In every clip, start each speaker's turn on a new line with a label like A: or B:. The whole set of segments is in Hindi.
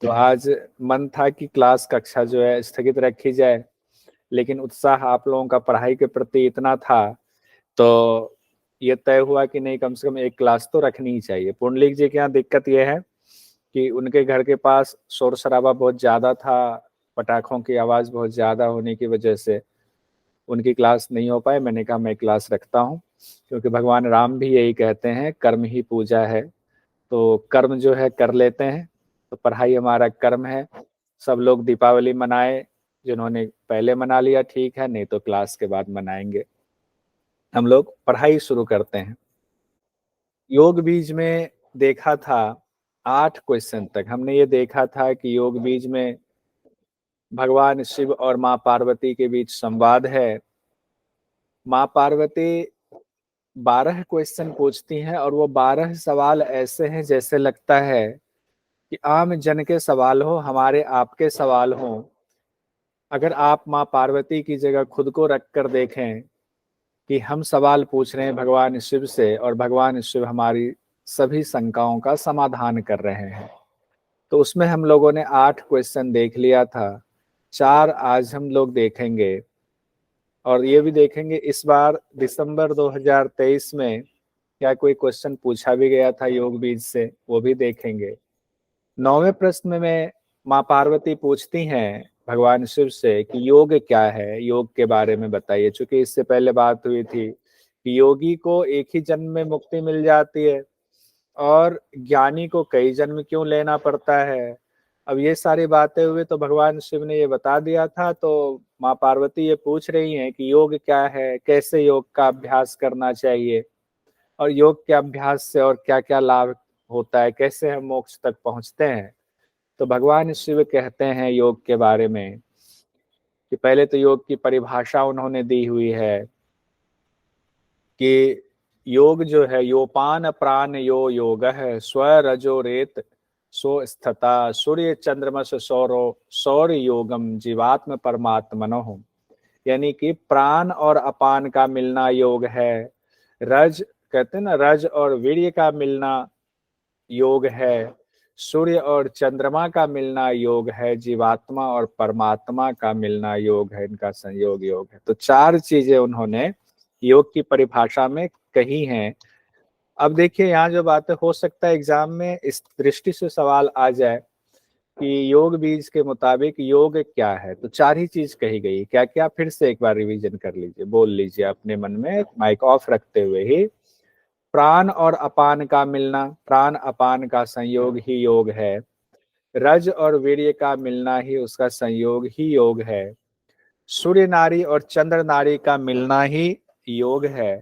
A: तो आज मन था कि क्लास कक्षा जो है स्थगित रखी जाए, लेकिन उत्साह आप लोगों का पढ़ाई के प्रति इतना था तो ये तय हुआ कि नहीं, कम से कम एक क्लास तो रखनी ही चाहिए। पुंडलिक जी के यहाँ दिक्कत ये है कि उनके घर के पास शोर शराबा बहुत ज्यादा था, पटाखों की आवाज बहुत ज्यादा होने की वजह से उनकी क्लास नहीं हो पाए। मैंने कहा मैं क्लास रखता हूँ, क्योंकि भगवान राम भी यही कहते हैं, कर्म ही पूजा है। तो कर्म जो है कर लेते हैं, तो पढ़ाई हमारा कर्म है। सब लोग दीपावली मनाए, जिन्होंने पहले मना लिया ठीक है, नहीं तो क्लास के बाद मनाएंगे। हम लोग पढ़ाई शुरू करते हैं। योग बीज में देखा था 8 क्वेश्चन तक हमने ये देखा था कि योग बीज में भगवान शिव और माँ पार्वती के बीच संवाद है। माँ पार्वती 12 क्वेश्चन पूछती हैं और वो 12 सवाल ऐसे हैं जैसे लगता है कि आम जन के सवाल हो, हमारे आपके सवाल हो। अगर आप माँ पार्वती की जगह खुद को रख कर देखें कि हम सवाल पूछ रहे हैं भगवान शिव से और भगवान शिव हमारी सभी शंकाओं का समाधान कर रहे हैं, तो उसमें हम लोगों ने 8 क्वेश्चन देख लिया था। 4 आज हम लोग देखेंगे और ये भी देखेंगे इस बार दिसंबर 2023 में क्या कोई क्वेश्चन पूछा भी गया था योग बीज से, वो भी देखेंगे। 9वें प्रश्न में माँ पार्वती पूछती हैं भगवान शिव से कि योग क्या है, योग के बारे में बताइए। चूंकि इससे पहले बात हुई थी कि योगी को एक ही जन्म में मुक्ति मिल जाती है और ज्ञानी को कई जन्म क्यों लेना पड़ता है। अब ये सारी बातें हुई तो भगवान शिव ने ये बता दिया था, तो माँ पार्वती ये पूछ रही हैं कि योग क्या है, कैसे योग का अभ्यास करना चाहिए और योग के अभ्यास से और क्या क्या लाभ होता है, कैसे हम मोक्ष तक पहुंचते हैं। तो भगवान शिव कहते हैं योग के बारे में कि पहले तो योग की परिभाषा उन्होंने दी हुई है कि योग जो है, योपान प्राण यो योग है, स्व रजो रेत सो स्थिता सूर्य चंद्रमस सौरो सौर योगम जीवात्म परमात्मनो। यानी कि प्राण और अपान का मिलना योग है, रज कहते हैं ना, रज और वीर्य का मिलना योग है, सूर्य और चंद्रमा का मिलना योग है, जीवात्मा और परमात्मा का मिलना योग है, इनका संयोग योग है। तो 4 चीजें उन्होंने योग की परिभाषा में कही हैं। अब देखिए यहाँ जो बातें, हो सकता है एग्जाम में इस दृष्टि से सवाल आ जाए कि योग बीज के मुताबिक योग क्या है, तो 4 ही चीज कही गई। क्या क्या, फिर से एक बार रिवीजन कर लीजिए, बोल लीजिए अपने मन में माइक ऑफ रखते हुए ही। प्राण और अपान का मिलना, प्राण अपान का संयोग ही योग है। रज और वीर्य का मिलना ही उसका संयोग ही योग है। सूर्य नारी और चंद्र नारी का मिलना ही योग है।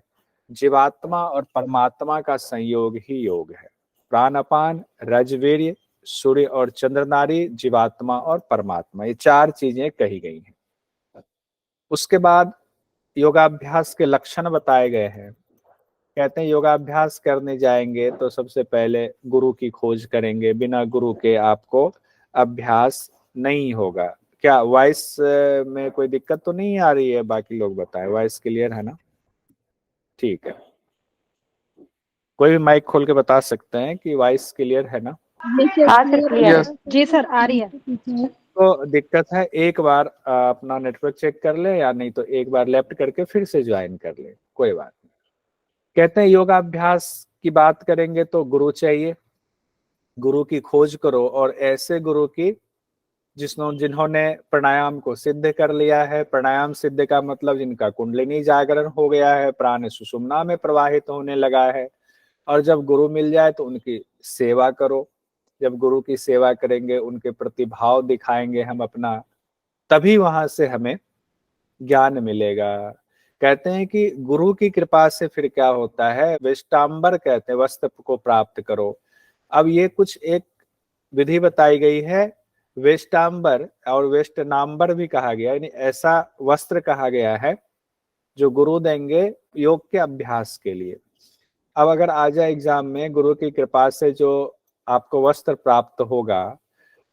A: जीवात्मा और परमात्मा का संयोग ही योग है। प्राण अपान, रज वीर्य, सूर्य और चंद्र नारी, जीवात्मा और परमात्मा, ये 4 चीजें कही गई हैं। उसके बाद योगाभ्यास के लक्षण बताए गए हैं। कहते हैं योगाभ्यास करने जाएंगे तो सबसे पहले गुरु की खोज करेंगे, बिना गुरु के आपको अभ्यास नहीं होगा। क्या वॉइस में कोई दिक्कत तो नहीं आ रही है? बाकी लोग बताएं, वॉइस क्लियर है ना? ठीक है, कोई भी माइक खोल के बता सकते हैं कि वॉइस क्लियर है ना?
B: हाँ सर क्लियर है।
C: जी सर आ रही है।
A: तो दिक्कत है, एक बार अपना नेटवर्क चेक कर ले, या नहीं तो एक बार लेफ्ट करके फिर से ज्वाइन कर ले, कोई बात नहीं। कहते हैं योगाभ्यास की बात करेंगे तो गुरु चाहिए, गुरु की खोज करो और ऐसे गुरु की जिन्होंने प्राणायाम को सिद्ध कर लिया है। प्राणायाम सिद्ध का मतलब जिनका कुंडलिनी जागरण हो गया है, प्राण सुषुम्ना में प्रवाहित होने लगा है। और जब गुरु मिल जाए तो उनकी सेवा करो। जब गुरु की सेवा करेंगे, उनके प्रति भाव दिखाएंगे हम अपना, तभी वहां से हमें ज्ञान मिलेगा। कहते हैं कि गुरु की कृपा से फिर क्या होता है, वेष्टांबर कहते हैं, वस्त्र को प्राप्त करो। अब ये कुछ एक विधि बताई गई है, वेष्टांबर और वेष्टनांबर भी कहा गया, यानी ऐसा वस्त्र कहा गया है जो गुरु देंगे योग के अभ्यास के लिए। अब अगर आ जाए एग्जाम में, गुरु की कृपा से जो आपको वस्त्र प्राप्त होगा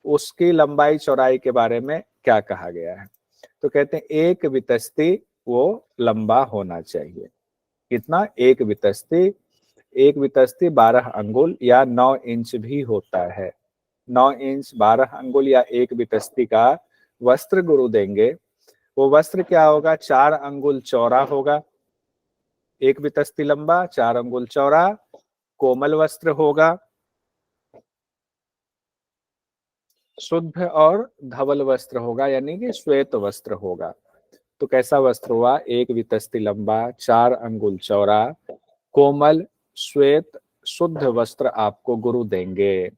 A: उसकी लंबाई चौड़ाई के बारे में क्या कहा गया है, तो कहते हैं 1 वितस्ती वो लंबा होना चाहिए। कितना? 1 वितस्ती। 1 वितस्ती 12 अंगुल या 9 इंच भी होता है। 9 इंच 12 अंगुल या 1 वितस्ती का वस्त्र गुरु देंगे, वो वस्त्र क्या होगा, 4 अंगुल चौड़ा होगा, 1 वितस्ती लंबा, 4 अंगुल चौड़ा, कोमल वस्त्र होगा, शुद्ध और धवल वस्त्र होगा, यानी कि श्वेत वस्त्र होगा। तो कैसा वस्त्र हुआ, 1 वितस्ती लंबा, 4 अंगुल चौड़ा, कोमल श्वेत शुद्ध वस्त्र आपको गुरु देंगे।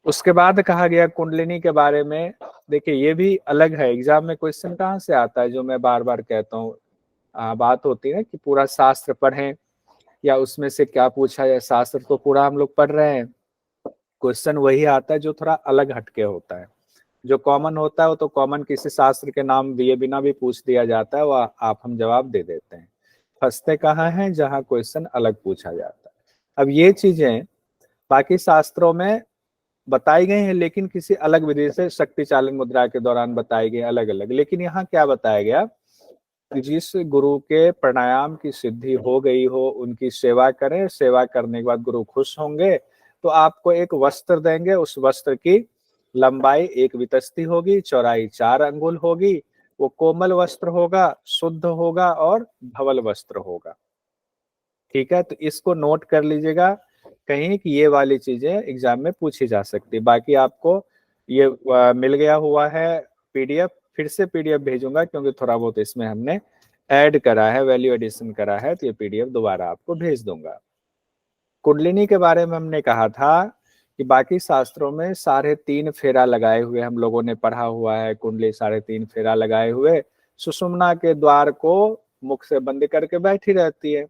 A: उसके बाद कहा गया कुंडलिनी के बारे में। देखिए ये भी अलग है, एग्जाम में क्वेश्चन कहाँ से आता है, जो मैं बार बार कहता हूँ, बात होती है कि पूरा शास्त्र पढ़ें या उसमें से क्या पूछा जाए। शास्त्र तो पूरा हम लोग पढ़ रहे हैं, क्वेश्चन वही आता है जो थोड़ा अलग हटके होता है। जो कॉमन होता है वो तो कॉमन किसी शास्त्र के नाम दिए बिना भी पूछ दिया जाता है, वो आप हम जवाब दे देते हैं। फंसते कहाँ हैं, जहाँ क्वेश्चन अलग पूछा जाता है। अब ये चीजें बाकी शास्त्रों में बताई गई हैं, लेकिन किसी अलग विधि से, शक्ति चालन मुद्रा के दौरान बताई गई अलग अलग। लेकिन यहाँ क्या बताया गया कि जिस गुरु के प्राणायाम की सिद्धि हो गई हो, उनकी सेवा करें, सेवा करने के बाद गुरु खुश होंगे तो आपको एक वस्त्र देंगे। उस वस्त्र की लंबाई 1 वितस्ती होगी, चौड़ाई 4 अंगुल होगी, वो कोमल वस्त्र होगा, शुद्ध होगा और धवल वस्त्र होगा। ठीक है, तो इसको नोट कर लीजिएगा कहीं कि ये वाली चीजें एग्जाम में पूछी जा सकती है। बाकी आपको ये मिल गया हुआ है पीडीएफ, फिर से पीडीएफ भेजूंगा क्योंकि थोड़ा बहुत इसमें हमने ऐड करा है, वैल्यू एडिशन करा है, तो ये पीडीएफ दोबारा आपको भेज दूंगा। कुंडलिनी के बारे में हमने कहा था कि बाकी शास्त्रों में 3.5 फेरा लगाए हुए हम लोगों ने पढ़ा हुआ है। कुंडली 3.5 फेरा लगाए हुए सुषुम्ना के द्वार को मुख से बंद करके बैठी रहती है।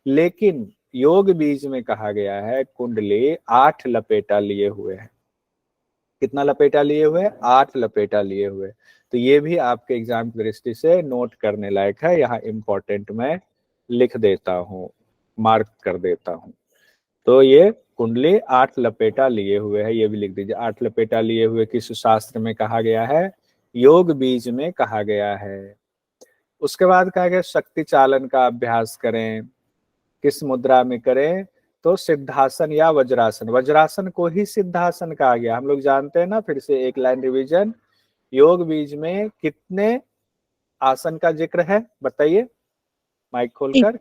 A: लेकिन योग बीज में कहा गया है कुंडली 8 लपेटा लिए हुए है। कितना लपेटा लिए हुए, 8 लपेटा लिए हुए। तो ये भी आपके एग्जाम की दृष्टि से नोट करने लायक है, यहाँ इंपॉर्टेंट मैं लिख देता हूँ, मार्क कर देता हूँ। तो ये कुंडली 8 लपेटा लिए हुए है, ये भी लिख दीजिए। 8 लपेटा लिए हुए किस शास्त्र में कहा गया है, योग बीज में कहा गया है। उसके बाद कहा गया शक्ति चालन का अभ्यास करें। किस मुद्रा में करें, तो सिद्धासन या वज्रासन। वज्रासन को ही सिद्धासन कहा गया, हम लोग जानते हैं ना। फिर से एक लाइन रिवीजन, योग बीज में कितने आसन का जिक्र है बताइए, माइक खोलकर।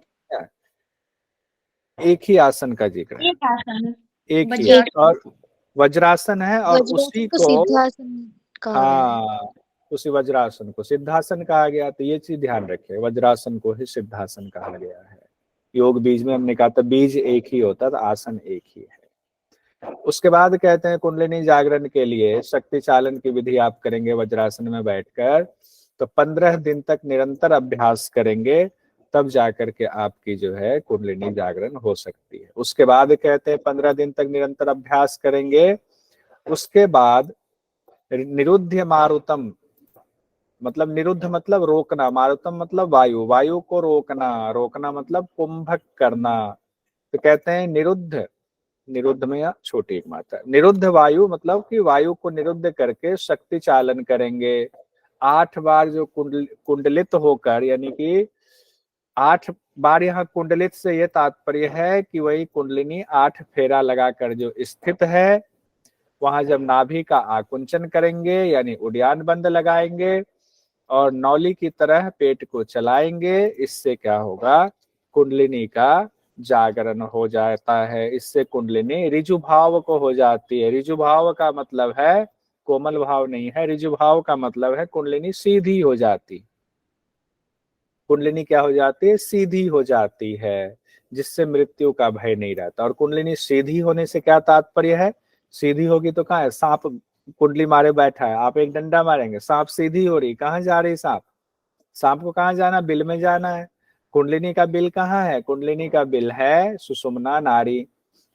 A: एक ही आसन का जिक्र है, एक ही, और वज्रासन है, और उसी को
B: सिद्धासन कहा गया है।
A: हाँ, उसी वज्रासन को सिद्धासन कहा गया। तो ये चीज ध्यान रखें, वज्रासन को ही सिद्धासन कहा गया है। योग बीज में हमने कहा था बीज एक ही होता था, आसन एक ही है। उसके बाद कहते हैं कुंडलिनी जागरण के लिए शक्ति चालन की विधि आप करेंगे वज्रासन में बैठकर, तो 15 दिन तक निरंतर अभ्यास करेंगे, तब जाकर के आपकी जो है कुंडलिनी जागरण हो सकती है। उसके बाद कहते हैं 15 दिन तक निरंतर अभ्यास करेंगे, उसके बाद निरुद्ध मारुतम, मतलब निरुद्ध मतलब रोकना, मारुतम मतलब वायु, वायु को रोकना, रोकना मतलब कुंभक करना। तो कहते हैं निरुद्ध, निरुद्ध में या छोटी एक मात्रा, निरुद्ध वायु मतलब कि वायु को निरुद्ध करके शक्ति चालन करेंगे 8 बार। जो कुंडलित होकर, यानी कि 8 बार, यहाँ कुंडलित से ये तात्पर्य है कि वही कुंडलिनी 8 फेरा लगाकर जो स्थित है, वहां जब नाभि का आकुंचन करेंगे यानी उड्डयन बंद लगाएंगे और नौली की तरह पेट को चलाएंगे, इससे क्या होगा, कुंडलिनी का जागरण हो जाता है। इससे कुंडलिनी ऋजु भाव को हो जाती है। ऋजु भाव का मतलब है कोमल भाव नहीं है, ऋजु भाव का मतलब है कुंडलिनी सीधी हो जाती। कुंडलिनी क्या हो जाती है, सीधी हो जाती है, जिससे मृत्यु का भय नहीं रहता। और कुंडलिनी सीधी होने से क्या तात्पर्य है, सीधी होगी तो कहाँ है, सांप कुंडली मारे बैठा है, आप एक डंडा मारेंगे, सांप सीधी हो रही, कहाँ जा रही सांप, सांप को कहाँ जाना, बिल में जाना है। कुंडलिनी का बिल कहाँ है, कुंडलिनी का बिल है सुषुम्ना नाड़ी,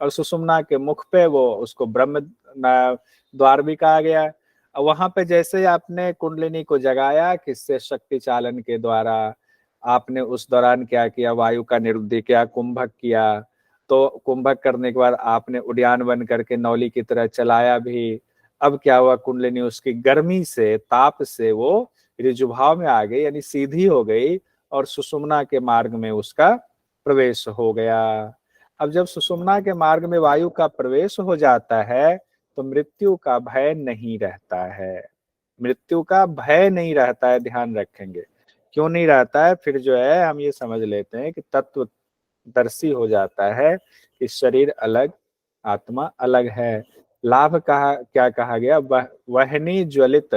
A: और सुषुम्ना के मुख पे वो, उसको ब्रह्म द्वार भी कहा गया है। वहां पे जैसे आपने कुंडलिनी को जगाया किससे, शक्ति चालन के द्वारा, आपने उस दौरान क्या किया, वायु का निरुद्ध किया, कुंभक किया। तो कुंभक करने के बाद आपने उड्डयन बन करके नौली की तरह चलाया भी। अब क्या हुआ, कुंडलिनी उसकी गर्मी से, ताप से वो ऋजुभाव में आ गई, यानी सीधी हो गई, और सुषुम्ना के मार्ग में उसका प्रवेश हो गया। अब जब सुषुम्ना के मार्ग में वायु का प्रवेश हो जाता है, तो मृत्यु का भय नहीं रहता है। मृत्यु का भय नहीं रहता है, ध्यान रखेंगे। क्यों नहीं रहता है, फिर जो है हम ये समझ लेते हैं कि तत्वदर्शी हो जाता है कि शरीर अलग, आत्मा अलग है। लाभ कहा, क्या कहा गया, वहनी ज्वलित,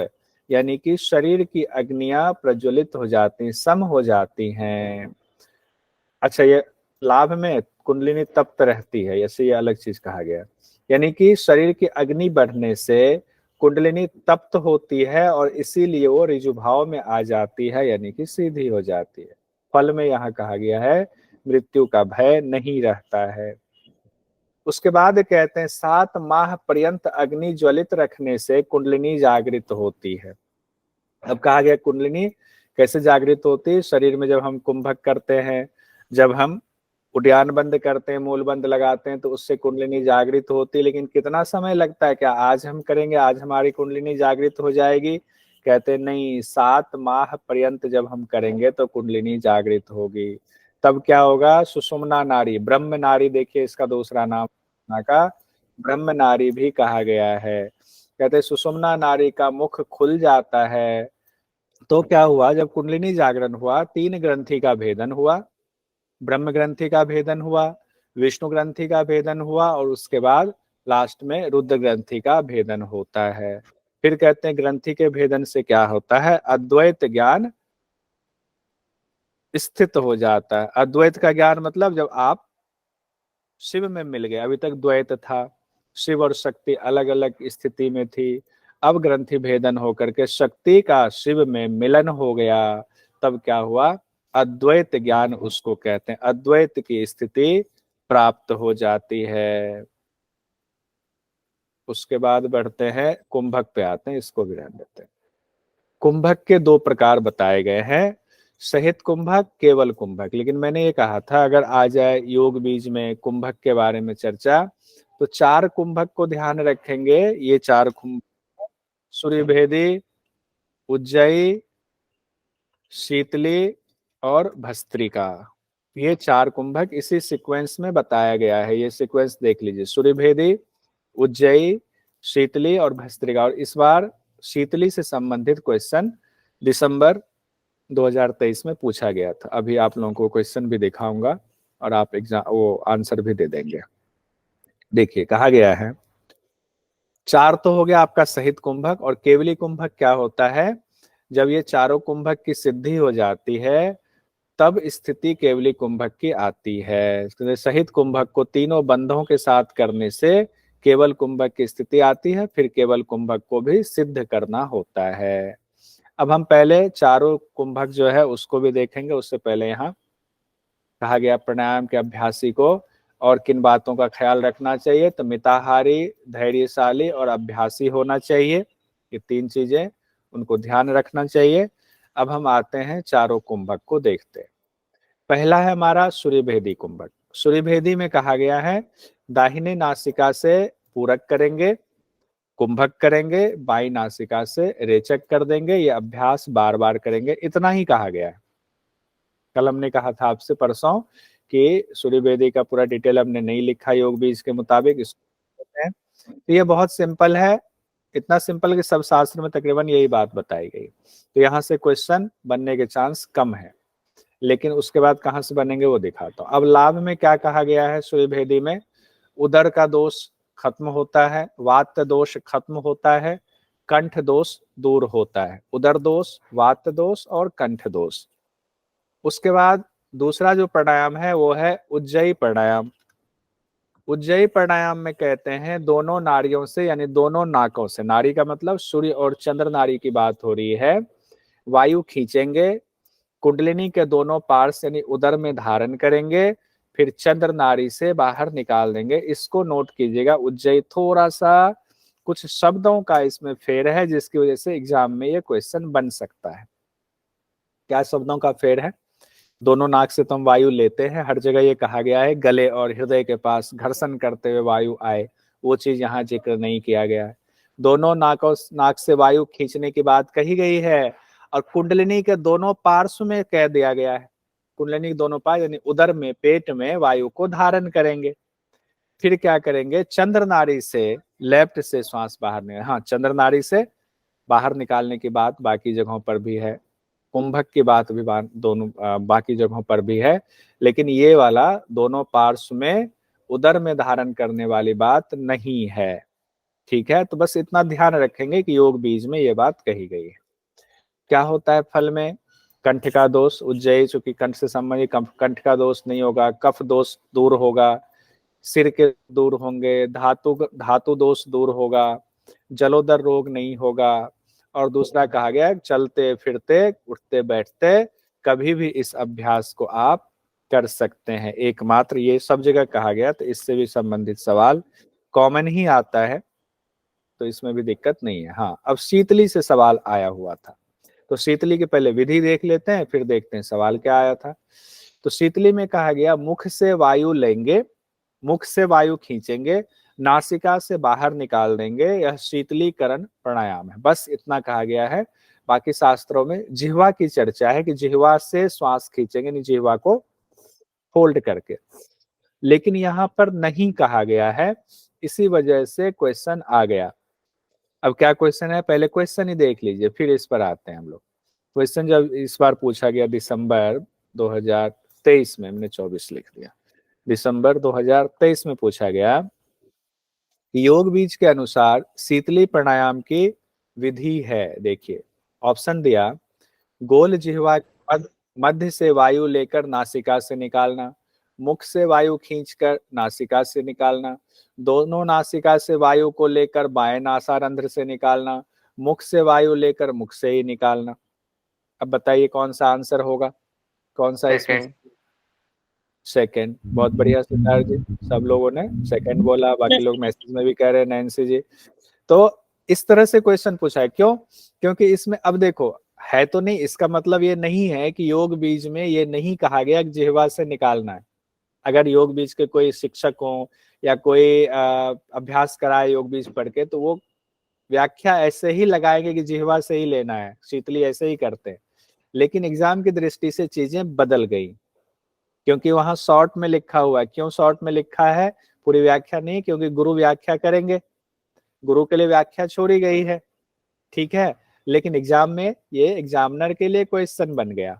A: यानी कि शरीर की अग्नियां प्रज्वलित हो जाती, सम हो जाती हैं। अच्छा, ये लाभ में कुंडलिनी तप्त रहती है, ऐसे ये अलग चीज कहा गया। यानी कि शरीर की अग्नि बढ़ने से कुंडलिनी तप्त होती है और इसीलिए वो ऋजुभाव में आ जाती है, यानी कि सीधी हो जाती है। फल में यहाँ कहा गया है मृत्यु का भय नहीं रहता है। उसके बाद कहते हैं 7 माह पर्यंत अग्नि ज्वलित रखने से कुंडलिनी जागृत होती है। अब कहा गया कुंडलिनी कैसे जागृत होती है, शरीर में जब हम कुंभक करते हैं, जब हम उद्यान बंद करते हैं, मूल बंद लगाते हैं, तो उससे कुंडलिनी जागृत होती है। लेकिन कितना समय लगता है, क्या आज हम करेंगे आज हमारी कुंडलिनी जागृत हो जाएगी? कहते नहीं, 7 माह पर्यंत जब हम करेंगे तो कुंडलिनी जागृत होगी। तब क्या होगा, सुषुम्ना नाड़ी, ब्रह्म नाड़ी, देखिए इसका दूसरा नाम का ब्रह्म नाड़ी भी कहा गया है। कहते सुषुम्ना नाड़ी का मुख खुल जाता है। तो क्या हुआ, जब कुंडलिनी जागरण हुआ, 3 ग्रंथि का भेदन हुआ, ब्रह्म ग्रंथि का भेदन हुआ, विष्णु ग्रंथि का भेदन हुआ, और उसके बाद लास्ट में रुद्र ग्रंथि का भेदन होता है। फिर कहते हैं ग्रंथि के भेदन से क्या होता है, अद्वैत ज्ञान स्थित हो जाता है। अद्वैत का ज्ञान मतलब जब आप शिव में मिल गए, अभी तक द्वैत था, शिव और शक्ति अलग अलग स्थिति में थी, अब ग्रंथि भेदन होकर के शक्ति का शिव में मिलन हो गया, तब क्या हुआ, अद्वैत ज्ञान उसको कहते हैं, अद्वैत की स्थिति प्राप्त हो जाती है। उसके बाद बढ़ते हैं कुंभक पे आते हैं, इसको भी रहने देते हैं। कुंभक के 2 प्रकार बताए गए हैं, सहित कुंभक, केवल कुंभक। लेकिन मैंने ये कहा था अगर आ जाए योग बीज में कुंभक के बारे में चर्चा, तो 4 कुंभक को ध्यान रखेंगे। ये 4 कुंभक, सूर्यभेदी, उज्जयी, शीतली और भस्त्रिका, ये 4 कुंभक इसी सीक्वेंस में बताया गया है। ये सीक्वेंस देख लीजिए, सूर्यभेदी, उज्जयी, शीतली और भस्त्रिका। और इस बार शीतली से संबंधित क्वेश्चन दिसंबर 2023 में पूछा गया था। अभी आप लोगों को क्वेश्चन भी दिखाऊंगा और आप एग्जाम वो आंसर भी दे देंगे। देखिए कहा गया है, 4 तो हो गया आपका सहित कुंभक, और केवली कुंभक क्या होता है, जब ये 4 कुंभक की सिद्धि हो जाती है तब स्थिति केवली कुंभक की आती है। तो सहित कुंभक को तीनों बंधों के साथ करने से केवल कुंभक की स्थिति आती है, फिर केवल कुंभक को भी सिद्ध करना होता है। अब हम पहले 4 कुंभक जो है उसको भी देखेंगे, उससे पहले यहाँ कहा गया प्राणायाम के अभ्यासी को और किन बातों का ख्याल रखना चाहिए, तो मिताहारी, धैर्यशाली और अभ्यासी होना चाहिए। ये 3 चीजें उनको ध्यान रखना चाहिए। अब हम आते हैं 4 कुंभक को देखते हैं। पहला है हमारा सूर्यभेदी कुंभक। सूर्यभेदी में कहा गया है दाहिने नासिका से पूरक करेंगे, कुंभक करेंगे, बाई नासिका से रेचक कर देंगे, ये अभ्यास बार बार करेंगे, इतना ही कहा गया है। कल हमने कहा था आपसे परसों कि सूर्यभेदी का पूरा डिटेल हमने नहीं लिखा योग बीज के मुताबिक, इसको तो ये बहुत सिंपल है, इतना सिंपल कि सब शास्त्र में तकरीबन यही बात बताई गई। तो यहाँ से क्वेश्चन बनने के चांस कम है, लेकिन उसके बाद कहाँ से बनेंगे वो दिखाता हूँ। अब लाभ में क्या कहा गया है, सूर्यभेदी में उदर का दोष खत्म होता है, वात दोष खत्म होता है, कंठ दोष दूर होता है, उदर दोष, वात दोष और कंठ दोष। उसके बाद दूसरा जो प्राणायाम है वो है उज्जयी प्राणायाम। उज्जयी प्राणायाम में कहते हैं दोनों नाड़ियों से, यानी दोनों नाकों से, नाड़ी का मतलब सूर्य और चंद्र नाड़ी की बात हो रही है, वायु खींचेंगे, कुंडलिनी के दोनों पार्श्व यानी उदर में धारण करेंगे, फिर चंद्र नाड़ी से बाहर निकाल देंगे। इसको नोट कीजिएगा। उज्जयी थोड़ा सा कुछ शब्दों का इसमें फेर है, जिसकी वजह से एग्जाम में ये क्वेश्चन बन सकता है। क्या शब्दों का फेर है, दोनों नाक से तो हम वायु लेते हैं, हर जगह ये कहा गया है गले और हृदय के पास घर्षण करते हुए वायु आए, वो चीज यहाँ जिक्र नहीं किया गया है। दोनों नाक से वायु खींचने की बात कही गई है, और कुंडलिनी के दोनों पार्श्व में कह दिया गया है, कुंडलिनी के दोनों पार्श्व यानी उदर में, पेट में वायु को धारण करेंगे। फिर क्या करेंगे, चंद्र नाड़ी से लेफ्ट से श्वास बाहर निकाल, हाँ चंद्र नाड़ी से बाहर निकालने की बात बाकी जगहों पर भी है, कुंभक की बात भी दोनों बाकी जगहों पर भी है, लेकिन ये वाला दोनों पार्श्व में उदर में धारण करने वाली बात नहीं है। ठीक है, तो बस इतना ध्यान रखेंगे कि योग बीज में ये बात कही गई है। क्या होता है फल में, कंठ का दोष उज्जयी, चूंकि कंठ से संबंधित कंठ का दोष नहीं होगा, कफ दोष दूर होगा, सिर के दूर होंगे, धातु धातु दोष दूर होगा, जलोदर रोग नहीं होगा, और दूसरा कहा गया चलते फिरते उठते बैठते कभी भी इस अभ्यास को आप कर सकते हैं, एकमात्र ये सब जगह कहा गया, तो इससे भी संबंधित सवाल कॉमन ही आता है, तो इसमें भी दिक्कत नहीं है। हाँ, अब शीतली से सवाल आया हुआ था, तो शीतली के पहले विधि देख लेते हैं, फिर देखते हैं सवाल क्या आया था। तो शीतली में कहा गया मुख से वायु लेंगे, मुख से वायु खींचेंगे, नासिका से बाहर निकाल देंगे, यह शीतलीकरण प्राणायाम है, बस इतना कहा गया है। बाकी शास्त्रों में जिह्वा की चर्चा है कि जिह्वा से श्वास खींचेंगे, नहीं जिह्वा को फोल्ड करके, लेकिन यहाँ पर नहीं कहा गया है, इसी वजह से क्वेश्चन आ गया। अब क्या क्वेश्चन है, पहले क्वेश्चन ही देख लीजिए फिर इस पर आते हैं हम लोग। क्वेश्चन जब इस बार पूछा गया दिसंबर 2023 में, हमने 24 लिख दिया, दिसंबर 2023 में पूछा गया, योग बीज के अनुसार शीतली प्राणायाम की विधि है। देखिए ऑप्शन दिया, गोल जिह्वा मध्य से वायु लेकर नासिका से निकालना, मुख से वायु खींचकर नासिका से निकालना, दोनों नासिका से वायु को लेकर बाएं नासारंध्र से निकालना, मुख से वायु लेकर मुख से ही निकालना। अब बताइए कौन सा आंसर होगा, कौन सा इसमें? सेकंड। बहुत बढ़िया सिद्धार्थ जी, सब लोगों ने सेकंड बोला, बाकी लोग मैसेज में भी कह रहे हैं नैन्सी जी। तो इस तरह से क्वेश्चन पूछा है, क्यों? क्योंकि इसमें अब देखो है तो नहीं, इसका मतलब ये नहीं है कि योग बीज में ये नहीं कहा गया कि जिह्वा से निकालना है। अगर योग बीज के कोई शिक्षक हो या कोई अभ्यास कराए योग बीज पढ़ के, तो वो व्याख्या ऐसे ही लगाएंगे कि जिह्वा से ही लेना है, शीतली ऐसे ही करते हैं। लेकिन एग्जाम की दृष्टि से चीजें बदल गई, क्योंकि वहां शॉर्ट में लिखा हुआ है। क्यों शॉर्ट में लिखा है, पूरी व्याख्या नहीं, क्योंकि गुरु व्याख्या करेंगे, गुरु के लिए व्याख्या छोड़ी गई है। ठीक है, लेकिन एग्जाम में ये एग्जामिनर के लिए क्वेश्चन बन गया।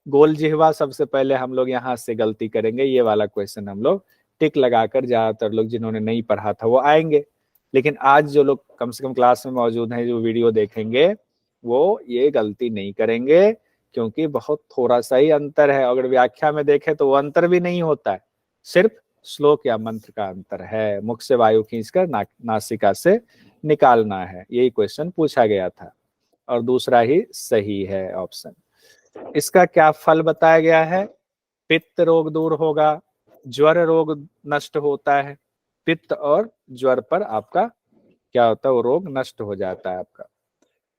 A: गोल जिह्वा सबसे पहले हम लोग यहाँ से गलती करेंगे, ये वाला क्वेश्चन हम लोग टिक लगाकर, ज्यादातर लोग जिन्होंने नहीं पढ़ा था वो आएंगे। लेकिन आज जो लोग कम से कम क्लास में मौजूद हैं, जो वीडियो देखेंगे, वो ये गलती नहीं करेंगे, क्योंकि बहुत थोड़ा सा ही अंतर है। अगर व्याख्या में देखें तो वो अंतर भी नहीं होता है, सिर्फ श्लोक या मंत्र का अंतर है। मुख से वायु खींचकर नासिका से निकालना है, यही क्वेश्चन पूछा गया था, और दूसरा ही सही है ऑप्शन। इसका क्या फल बताया गया है, पित्त रोग दूर होगा, ज्वर रोग नष्ट होता है, पित्त और ज्वर पर आपका क्या होता है, वो रोग नष्ट हो जाता है आपका।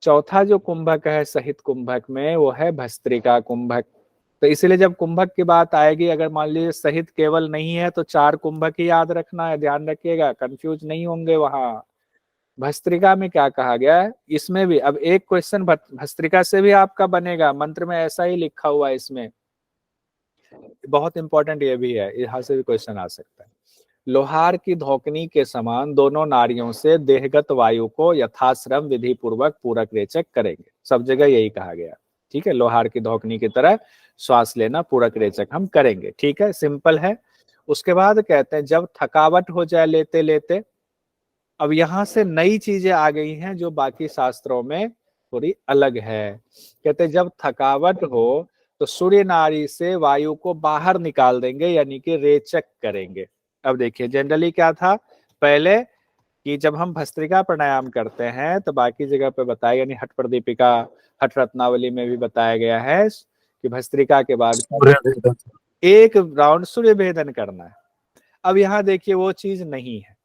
A: चौथा जो कुंभक है सहित कुंभक में, वो है भस्त्रिका कुंभक। तो इसलिए जब कुंभक की बात आएगी, अगर मान लीजिए सहित केवल नहीं है तो 4 कुंभक ही याद रखना है, ध्यान रखिएगा, कंफ्यूज नहीं होंगे वहां। भस्त्रिका में क्या कहा गया है, इसमें भी अब एक क्वेश्चन भस्त्रिका से भी आपका बनेगा, मंत्र में ऐसा ही लिखा हुआ है, इसमें बहुत इंपॉर्टेंट ये भी है, यहाँ से भी क्वेश्चन आ सकता है। लोहार की धौकनी के समान दोनों नाड़ियों से देहगत वायु को यथाश्रम विधि पूर्वक पूरक रेचक करेंगे, सब जगह यही कहा गया। ठीक है, लोहार की धौकनी की तरह श्वास लेना, पूरक रेचक हम करेंगे। ठीक है, सिंपल है। उसके बाद कहते हैं जब थकावट हो जाए लेते लेते, अब यहां से नई चीजें आ गई हैं जो बाकी शास्त्रों में थोड़ी अलग है। कहते हैं जब थकावट हो तो सूर्य नाड़ी से वायु को बाहर निकाल देंगे, यानी कि रेचक करेंगे। अब देखिए जनरली क्या था पहले, कि जब हम भस्त्रिका प्राणायाम करते हैं तो बाकी जगह पे बताया, यानी हठ प्रदीपिका, हठ रत्नावली में भी बताया गया है कि भस्त्रिका के बाद एक राउंड सूर्य भेदन करना है। अब यहाँ देखिए वो चीज नहीं है,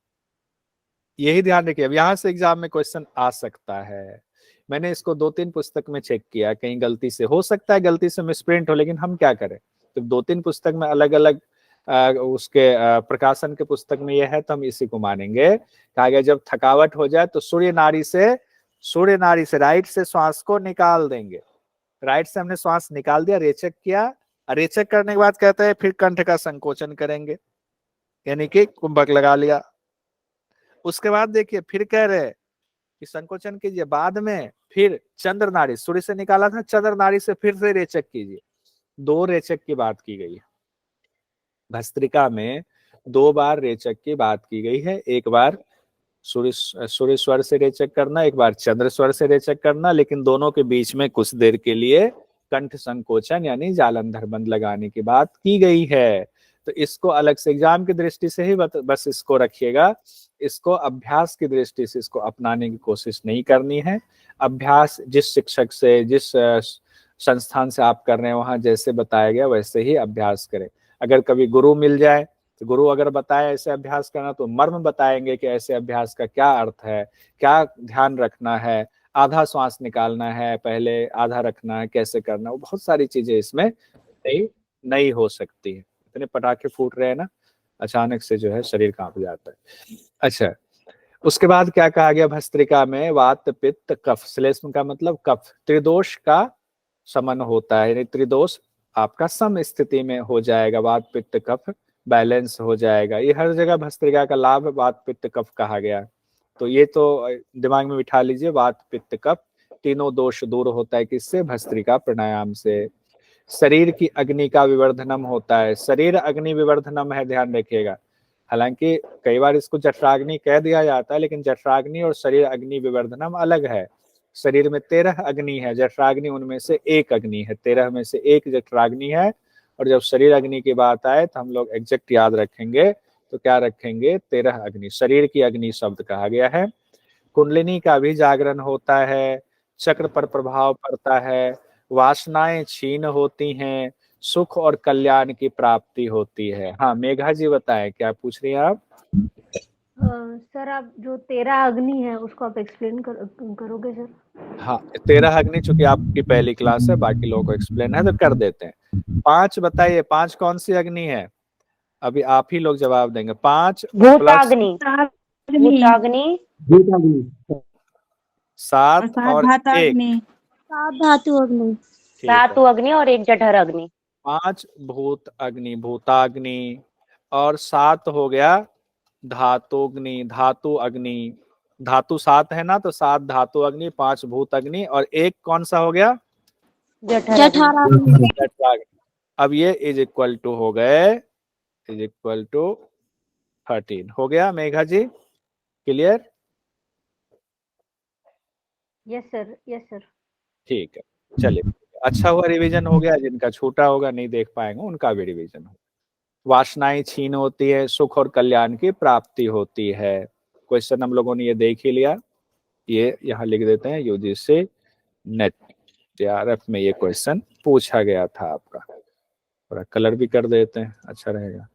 A: यही ध्यान रखिए। अब यहाँ से एग्जाम में क्वेश्चन आ सकता है, मैंने इसको 2-3 पुस्तक में चेक किया, कहीं गलती से हो सकता है, गलती से मिसप्रिंट हो, लेकिन हम क्या करें, तो 2-3 पुस्तक में अलग अलग उसके प्रकाशन के पुस्तक में यह है, तो हम इसी को मानेंगे। कहा गया जब थकावट हो जाए तो सूर्य नाड़ी से राइट से श्वास को निकाल देंगे। राइट से हमने श्वास निकाल दिया, रेचक किया, रेचक करने के बाद कहता है फिर कंठ का संकोचन करेंगे। यानी कि कुंभक लगा लिया। उसके बाद देखिए फिर कह रहे कि संकोचन कीजिए, बाद में फिर चंद्र नाड़ी, सूर्य से निकाला था, चंद्र नाड़ी से फिर से रेचक कीजिए। दो रेचक की बात की गई है भस्त्रिका में, दो बार रेचक की बात की गई है। एक बार सूर्य स्वर से रेचक करना, एक बार चंद्र स्वर से रेचक करना, लेकिन दोनों के बीच में कुछ देर के लिए कंठ संकोचन यानी जालंधर बंद लगाने की बात की गई है। तो इसको अलग से एग्जाम की दृष्टि से ही बस इसको रखिएगा, इसको अभ्यास की दृष्टि से इसको अपनाने की कोशिश नहीं करनी है। अभ्यास जिस शिक्षक से, जिस संस्थान से आप कर रहे हैं वहां जैसे बताया गया वैसे ही अभ्यास करें। अगर कभी गुरु मिल जाए तो गुरु अगर बताए ऐसे अभ्यास करना तो मर्म बताएंगे कि ऐसे अभ्यास का क्या अर्थ है, क्या ध्यान रखना है, आधा श्वास निकालना है पहले, आधा रखना है, कैसे करना, वो बहुत सारी चीजें इसमें नहीं नहीं हो सकती है। इतने पटाखे फूट रहे हैं ना, अचानक से जो है शरीर कांप जाता है। अच्छा, उसके बाद क्या कहा गया भस्त्रिका में, वात पित्त कफ, श्लेष्म का मतलब कफ, त्रिदोष का समन होता है, यानी त्रिदोष आपका सम स्थिति में हो जाएगा, वात पित्त कफ बैलेंस हो जाएगा। ये हर जगह भस्त्रिका का लाभ वात पित्त कफ कहा गया। तो ये तो दिमाग में बिठा लीजिए, वात पित्त कफ तीनों दोष दूर होता है किससे, भस्त्रिका प्राणायाम से। शरीर की अग्नि का विवर्धनम होता है, शरीर अग्नि विवर्धनम है, ध्यान रखिएगा। हालांकि कई बार इसको जठराग्नि कह दिया जाता है, लेकिन जठराग्नि और शरीर अग्नि विवर्धनम अलग है। शरीर में 13 अग्नि है, जठराग्नि उनमें से एक अग्नि है, 13 में से एक जठराग्नि है। और जब शरीर अग्नि की बात आए तो हम लोग एग्जैक्ट याद रखेंगे, तो क्या रखेंगे, 13 अग्नि, शरीर की अग्नि शब्द कहा गया है। कुंडलिनी का भी जागरण होता है, चक्र पर प्रभाव पड़ता है, वासनाएं छीन होती हैं, सुख और कल्याण की प्राप्ति होती है। हाँ मेघा जी बताएं, क्या पूछ रही हैं आप?
B: सर आप जो 13 अग्नि है उसको आप एक्सप्लेन करोगे सर?
A: हाँ 13 अग्नि, चूंकि आपकी पहली क्लास है बाकी लोगों को एक्सप्लेन है तो कर देते हैं। 5 बताइए, 5 कौन सी अग्नि है? अभी आप ही लोग जवाब देंगे। 5 प्लस
C: भूताग्नि, भूताग्नि,
A: 7 और 1,
B: सात धातु अग्नि,
A: ठीक है।
C: धातु अग्नि और एक जठर अग्नि।
A: 5 भूत अग्नि, भूताग्नि, और 7 हो गया धातुग्नि, धातु अग्नि। धातु 7 है ना, तो 7 धातु अग्नि, 5 भूत अग्नि, और एक कौन सा हो गया,
B: जठराग्नि।
A: जठराग्नि। अब ये इज इक्वल टू हो गए, इज इक्वल टू 13 हो गया। Megha ji clear?
B: Yes sir, yes sir.
A: ठीक है, चलिए अच्छा हुआ रिवीजन हो गया, जिनका छूटा होगा नहीं देख पाएंगे उनका भी रिवीजन हो। वासनाएं छीन होती है, सुख और कल्याण की प्राप्ति होती है। क्वेश्चन हम लोगों ने ये देख ही लिया, ये यहाँ लिख देते हैं, यूजीसी नेट जेआरएफ में ये क्वेश्चन पूछा गया था आपका। थोड़ा कलर भी कर देते हैं, अच्छा रहेगा।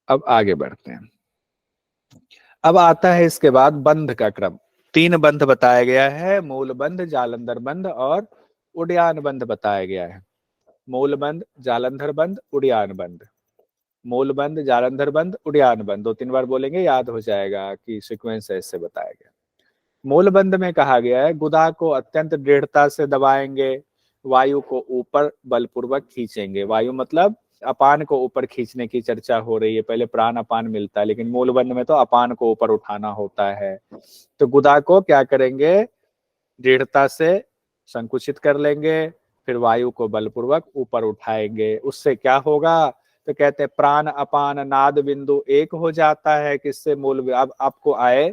A: अब आगे बढ़ते हैं। अब आता है इसके बाद बंध का क्रम। 3 बंध बताया गया है, मूल बंध, जालंधर बंध और उड्डयन बंध बताया गया है। मूल बंध, जालंधर बंध, उड्डयन बंध। मूल बंध, जालंधर बंध, उड्डयन बंध, 2-3 बार बोलेंगे याद हो जाएगा कि सीक्वेंस ऐसे बताया गया। मूल बंध में कहा गया है, गुदा को अत्यंत दृढ़ता से दबाएंगे, वायु को ऊपर बलपूर्वक खींचेंगे। वायु मतलब अपान को ऊपर खींचने की चर्चा हो रही है, पहले प्राण अपान मिलता है, लेकिन मूल बंध में तो अपान को ऊपर उठाना होता है। तो गुदा को क्या करेंगे, दृढ़ता से संकुचित कर लेंगे, फिर वायु को बलपूर्वक ऊपर उठाएंगे। उससे क्या होगा, तो कहते हैं प्राण अपान नाद बिंदु एक हो जाता है। किससे, मूल, अब आपको आए,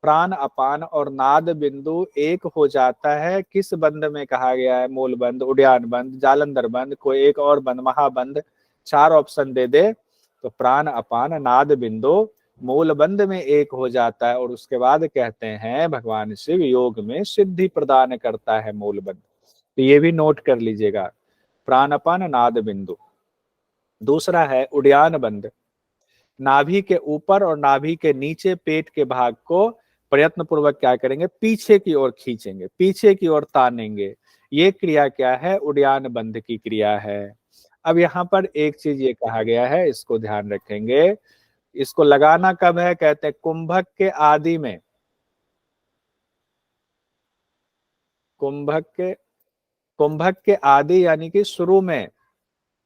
A: प्राण अपान और नाद बिंदु एक हो जाता है। किस बंध में कहा गया है, मूल बंध, उड्डयन बंध, जालंधर बंध, कोई एक और बंध, महाबंध, 4 ऑप्शन दे दे तो प्राण अपान नाद बिंदु मूल बंध में एक हो जाता है। और उसके बाद कहते हैं भगवान शिव योग में सिद्धि प्रदान करता है मूल बंध। तो ये भी नोट कर लीजिएगा, प्राणपान नाद बिंदु। दूसरा है उड्डयन बंध, नाभि के ऊपर और नाभि के नीचे पेट के भाग को प्रयत्न पूर्वक क्या करेंगे, पीछे की ओर खींचेंगे, पीछे की ओर तानेंगे। ये क्रिया क्या है, उड्डयन बंध की क्रिया है। अब यहाँ पर एक चीज ये कहा गया है, इसको ध्यान रखेंगे, इसको लगाना कब है, कहते हैं कुंभक के आदि में, कुंभक के कुंभक के आदि यानी कि शुरू में,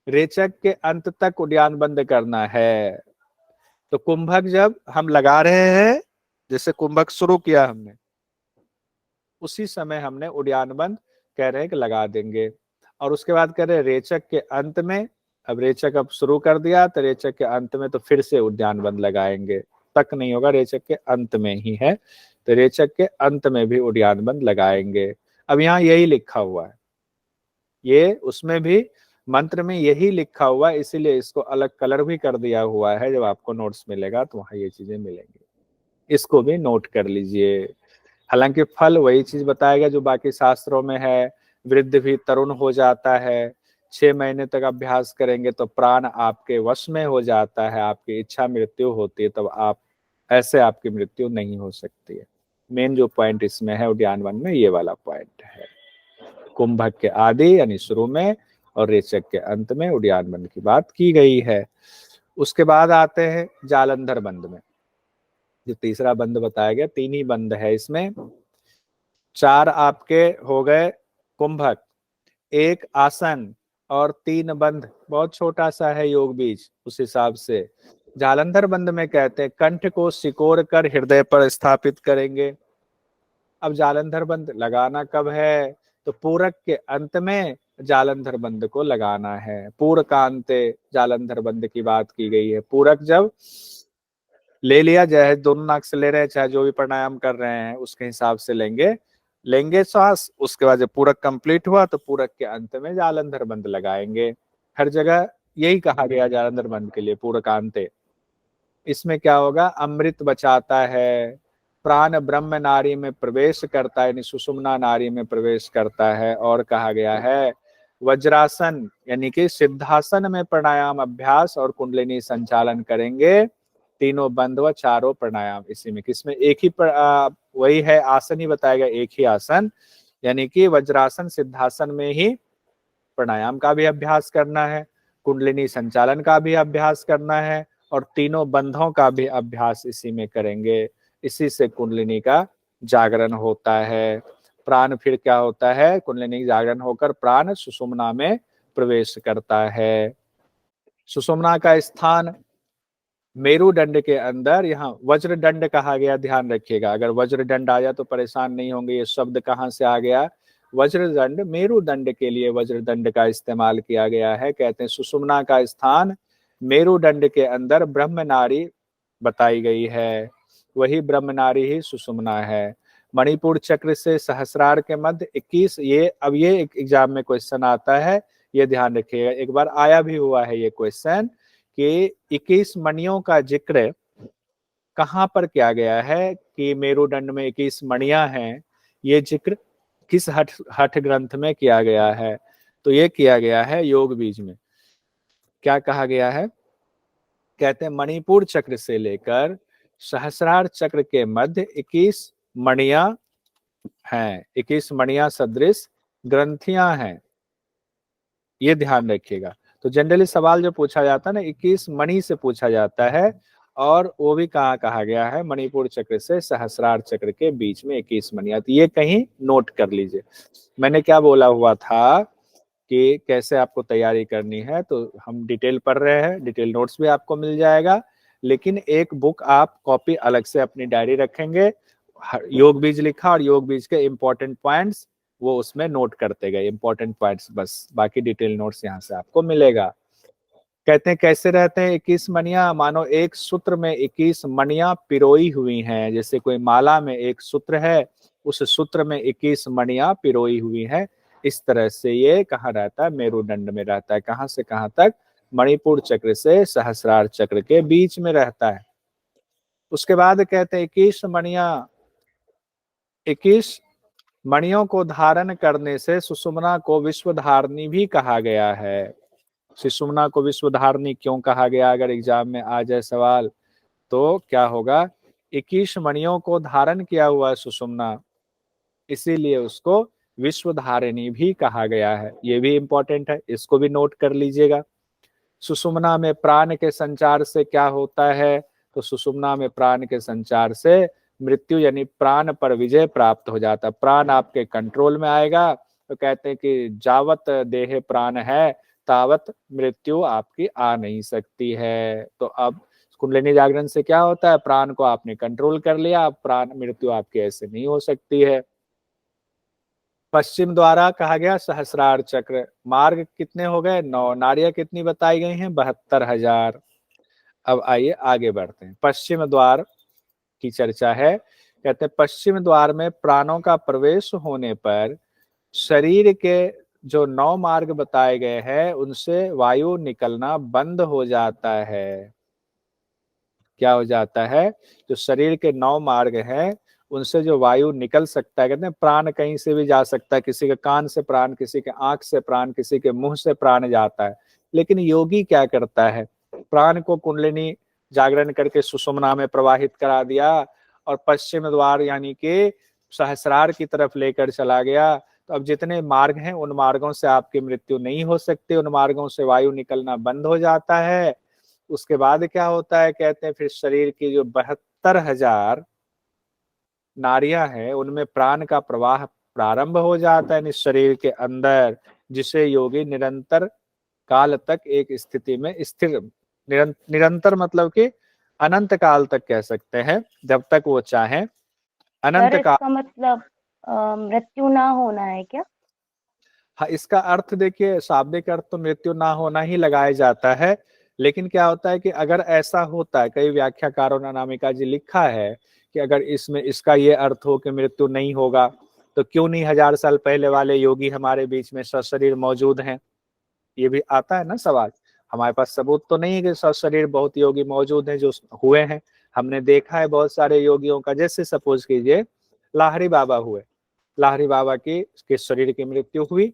A: रेचक के अंत तक उद्यान बंद करना है। तो कुंभक जब हम लगा रहे हैं, जैसे कुंभक शुरू किया हमने, उसी समय हमने उद्यान बंद कह रहे हैं कि लगा देंगे। और उसके बाद कह रहे हैं रेचक के अंत में, अब रेचक अब शुरू कर दिया तो रेचक के अंत में तो फिर से उद्यान बंद लगाएंगे, तक नहीं होगा, रेचक के अंत में ही है, तो रेचक के अंत में भी उद्यान बंद लगाएंगे। अब यहाँ यही लिखा हुआ है, ये उसमें भी मंत्र में यही लिखा हुआ है, इसीलिए इसको अलग कलर भी कर दिया हुआ है। जब आपको नोट्स मिलेगा तो वहां ये चीजें मिलेंगी, इसको भी नोट कर लीजिए। हालांकि फल वही चीज बताएगा जो बाकी शास्त्रों में है। वृद्ध भी तरुण हो जाता है, 6 महीने तक अभ्यास करेंगे तो प्राण आपके वश में हो जाता है, आपकी इच्छा मृत्यु होती है, तब आप ऐसे आपकी मृत्यु नहीं हो सकती है। मेन जो पॉइंट इसमें है उद्यान वन में, ये वाला पॉइंट है। कुंभक के आदि यानी शुरू में और रेचक के अंत में उद्यान बंद की बात की गई है। उसके बाद आते हैं जालंधर बंद में, जो तीसरा बंद बताया गया। 3 ही बंद है इसमें, 4 आपके हो गए कुंभक, 1 आसन और 3 बंद, बहुत छोटा सा है योग बीज। उस हिसाब से जालंधर बंद में कहते हैं कंठ को सिकोड़ कर हृदय पर स्थापित करेंगे। अब जालंधर बंद लगाना कब है, तो पूरक के अंत में जालंधर बंद को लगाना है। पूरकांते जालंधर बंद की बात की गई है। पूरक जब ले लिया, चाहे दोनों नाक से ले रहे हैं चाहे जो भी प्राणायाम कर रहे हैं उसके हिसाब से लेंगे श्वास। उसके बाद जब पूरक कंप्लीट हुआ तो पूरक के अंत में जालंधर बंद लगाएंगे। हर जगह यही कहा गया जालंधर बंद के लिए, पूरकांते। इसमें क्या होगा, अमृत बचाता है, प्राण ब्रह्म नारी में प्रवेश करता है, यानी सुषुम्ना नारी में प्रवेश करता है। और कहा गया है वज्रासन यानी कि सिद्धासन में प्राणायाम अभ्यास और कुंडलिनी संचालन करेंगे। तीनों बंद व चारों प्राणायाम इसी में, किसमें, एक ही वही है, आसन ही बताया गया, एक ही आसन, यानी कि वज्रासन सिद्धासन में ही प्राणायाम का भी अभ्यास करना है, कुंडलिनी संचालन का भी अभ्यास करना है, और तीनों बंधों का भी अभ्यास इसी में करेंगे। इसी से कुंडलिनी का जागरण होता है। प्राण फिर क्या होता है, कुंडलिनी जागरण होकर प्राण सुषुम्ना में प्रवेश करता है। सुषुम्ना का स्थान मेरुदंड के अंदर, यहाँ वज्रदंड कहा गया, ध्यान रखिएगा। अगर वज्रदंड आया तो परेशान नहीं होंगे, ये शब्द कहाँ से आ गया, वज्रदंड, मेरुदंड के लिए वज्रदंड का इस्तेमाल किया गया है। कहते हैं सुषुम्ना का स्थान मेरुदंड के अंदर ब्रह्म नारी बताई गई है, वही ब्रह्म नारी ही सुषुम्ना है। मणिपुर चक्र से सहस्रार के मध्य 21, ये अब ये एक एग्जाम में क्वेश्चन आता है, ये ध्यान रखिएगा। एक बार आया भी हुआ है ये क्वेश्चन कि 21 मणियों का जिक्र कहाँ पर किया गया है, कि मेरुदंड में 21 मणियां हैं, ये जिक्र किस हठ ग्रंथ में किया गया है, तो ये किया गया है योग बीज में। क्या कहा गया है, कहते हैं मणिपुर चक्र से लेकर सहस्रार चक्र के मध्य 21 मणियां हैं, 21 मणियां सदृश ग्रंथियां हैं, ये ध्यान रखिएगा। तो जनरली सवाल जो पूछा जाता है ना, 21 मणि से पूछा जाता है, और वो भी कहाँ कहा गया है, मणिपुर चक्र से सहस्रार चक्र के बीच में 21 मणियां। तो ये कहीं नोट कर लीजिए। मैंने क्या बोला हुआ था कि कैसे आपको तैयारी करनी है, तो हम डिटेल पढ़ रहे हैं, डिटेल नोट्स भी आपको मिल जाएगा, लेकिन एक बुक आप कॉपी अलग से अपनी डायरी रखेंगे, योग बीज लिखा और योग बीज के इंपॉर्टेंट पॉइंट्स वो उसमें नोट करते गए, इंपॉर्टेंट पॉइंट्स बस, बाकी डिटेल नोट्स यहाँ से आपको मिलेगा। कहते हैं कैसे रहते हैं 21 मणियां, मानो एक सूत्र में 21 मणियां पिरोई हुई हैं, जैसे कोई माला में एक सूत्र है, उस सूत्र में 21 मणियां पिरोई हुई हैं। इस तरह से ये कहाँ रहता है, मेरुदंड में रहता है। कहाँ से कहाँ तक, मणिपुर चक्र से सहस्रार चक्र के बीच में रहता है। उसके बाद कहते हैं 21 मणियों को धारण करने से सुषुम्ना को विश्वधारिणी भी कहा गया है। सुषुम्ना को विश्वधारिणी क्यों कहा गया, अगर एग्जाम में आ जाए सवाल तो क्या होगा, 21 मणियों को धारण किया हुआ है सुषुम्ना, इसीलिए उसको विश्वधारिणी भी कहा गया है। ये भी इंपॉर्टेंट है, इसको भी नोट कर लीजिएगा। सुषुम्ना में प्राण के संचार से क्या होता है, तो सुषुम्ना में प्राण के संचार से मृत्यु यानी प्राण पर विजय प्राप्त हो जाता है। प्राण आपके कंट्रोल में आएगा तो कहते हैं कि जावत देहे प्राण है तावत मृत्यु आपकी आ नहीं सकती है। तो अब कुंडलिनी जागरण से क्या होता है, प्राण को आपने कंट्रोल कर लिया, अब प्राण मृत्यु आपकी ऐसे नहीं हो सकती है। पश्चिम द्वारा कहा गया सहस्रार चक्र, मार्ग कितने हो गए 9, नारियां कितनी बताई गई हैं 72,000। अब आइए आगे बढ़ते हैं, पश्चिम द्वार की चर्चा है। कहते हैं पश्चिम द्वार में प्राणों का प्रवेश होने पर शरीर के जो 9 मार्ग बताए गए हैं उनसे वायु निकलना बंद हो जाता है। क्या हो जाता है, जो शरीर के 9 मार्ग हैं उनसे जो वायु निकल सकता है, कहते हैं प्राण कहीं से भी जा सकता है, किसी के कान से प्राण, किसी के आंख से प्राण, किसी के मुंह से प्राण जाता है। लेकिन योगी क्या करता है, प्राण को कुंडलिनी जागरण करके सुषुम्ना में प्रवाहित करा दिया और पश्चिम द्वार यानी कि सहस्रार की तरफ लेकर चला गया। तो अब जितने मार्ग हैं उन मार्गों से आपकी मृत्यु नहीं हो सकती, उन मार्गों से वायु निकलना बंद हो जाता है। उसके बाद क्या होता है, कहते हैं फिर शरीर की जो 72,000 नाड़ियां हैं उनमें प्राण का प्रवाह प्रारंभ हो जाता है शरीर के अंदर, जिसे योगी निरंतर काल तक एक स्थिति में स्थिर, निरंतर मतलब कि अनंत काल तक कह सकते हैं, जब तक वो चाहे अनंत
C: सर
A: काल।
C: इसका मतलब मृत्यु ना होना है क्या?
A: हाँ, इसका अर्थ देखिए, शाब्दिक अर्थ तो मृत्यु ना होना ही लगाया जाता है, लेकिन क्या होता है कि अगर ऐसा होता है, कई व्याख्याकारों ने, अनामिका जी लिखा है कि अगर इसमें इसका ये अर्थ हो कि मृत्यु नहीं होगा, तो क्यों नहीं 1000 साल पहले वाले योगी हमारे बीच में सशरीर मौजूद हैं। ये भी आता है ना सवाल। हमारे पास सबूत तो नहीं है कि सशरीर बहुत योगी मौजूद हैं जो हुए हैं। हमने देखा है बहुत सारे योगियों का, जैसे सपोज कीजिए लाहड़ी बाबा हुए, लाहड़ी बाबा के शरीर की मृत्यु हुई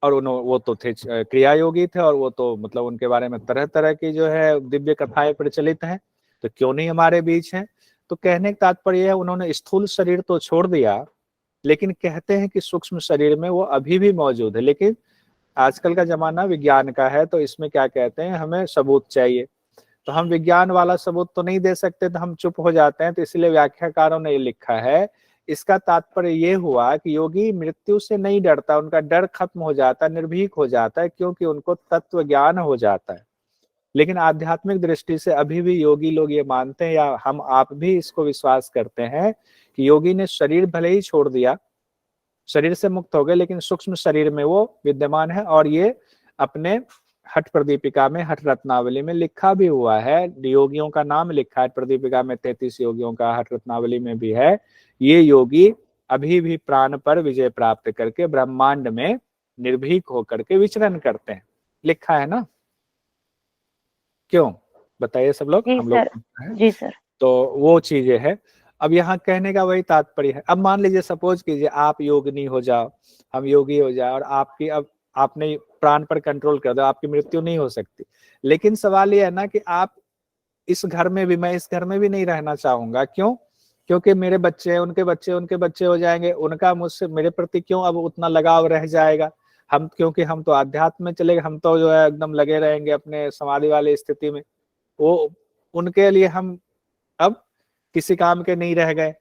A: और वो तो थे क्रिया योगी थे, और वो तो मतलब उनके बारे में तरह तरह की जो है दिव्य कथाएं प्रचलित हैं, तो क्यों नहीं हमारे बीच हैं। तो कहने का तात्पर्य है उन्होंने स्थूल शरीर तो छोड़ दिया, लेकिन कहते हैं कि सूक्ष्म शरीर में वो अभी भी मौजूद है। लेकिन आजकल का जमाना विज्ञान का है, तो इसमें क्या कहते हैं, हमें सबूत चाहिए, तो हम विज्ञान वाला सबूत तो नहीं दे सकते, तो हम चुप हो जाते हैं। तो इसलिए व्याख्याकारों ने ये लिखा है, इसका तात्पर्य ये हुआ कि योगी मृत्यु से नहीं डरता, उनका डर खत्म हो जाता है, निर्भीक हो जाता है, क्योंकि उनको तत्व ज्ञान हो जाता है। लेकिन आध्यात्मिक दृष्टि से अभी भी योगी लोग ये मानते हैं, या हम आप भी इसको विश्वास करते हैं कि योगी ने शरीर भले ही छोड़ दिया, शरीर से मुक्त हो गए, लेकिन सूक्ष्म शरीर में वो विद्यमान है। और ये अपने हठ प्रदीपिका में, हठ रत्नावली में लिखा भी हुआ है, योगियों का नाम लिखा है प्रदीपिका में, 33 योगियों का हठ रत्नावली में भी है। ये योगी अभी भी प्राण पर विजय प्राप्त करके ब्रह्मांड में निर्भीक होकर के विचरण करते हैं, लिखा है ना। क्यों बताइए सब लोग,
C: जी
A: हम लोग
C: सर, जी सर।
A: तो वो चीजें है। अब यहाँ कहने का वही तात्पर्य है। अब मान लीजिए सपोज कीजिए आप योगिनी हो जाओ, हम योगी हो जाए, और आपकी अब आपने प्राण पर कंट्रोल कर दो, आपकी मृत्यु नहीं हो सकती। लेकिन सवाल ये है ना कि आप इस घर में भी, मैं इस घर में भी नहीं रहना चाहूंगा। क्यों? क्योंकि मेरे बच्चे, उनके बच्चे, उनके बच्चे हो जाएंगे, उनका मुझसे, मेरे प्रति क्यों अब उतना लगाव रह जाएगा। हम, क्योंकि हम तो अध्यात्म में चले गए, हम तो जो है एकदम लगे रहेंगे अपने समाधि वाली स्थिति में, वो उनके लिए हम अब किसी काम के नहीं रह गए।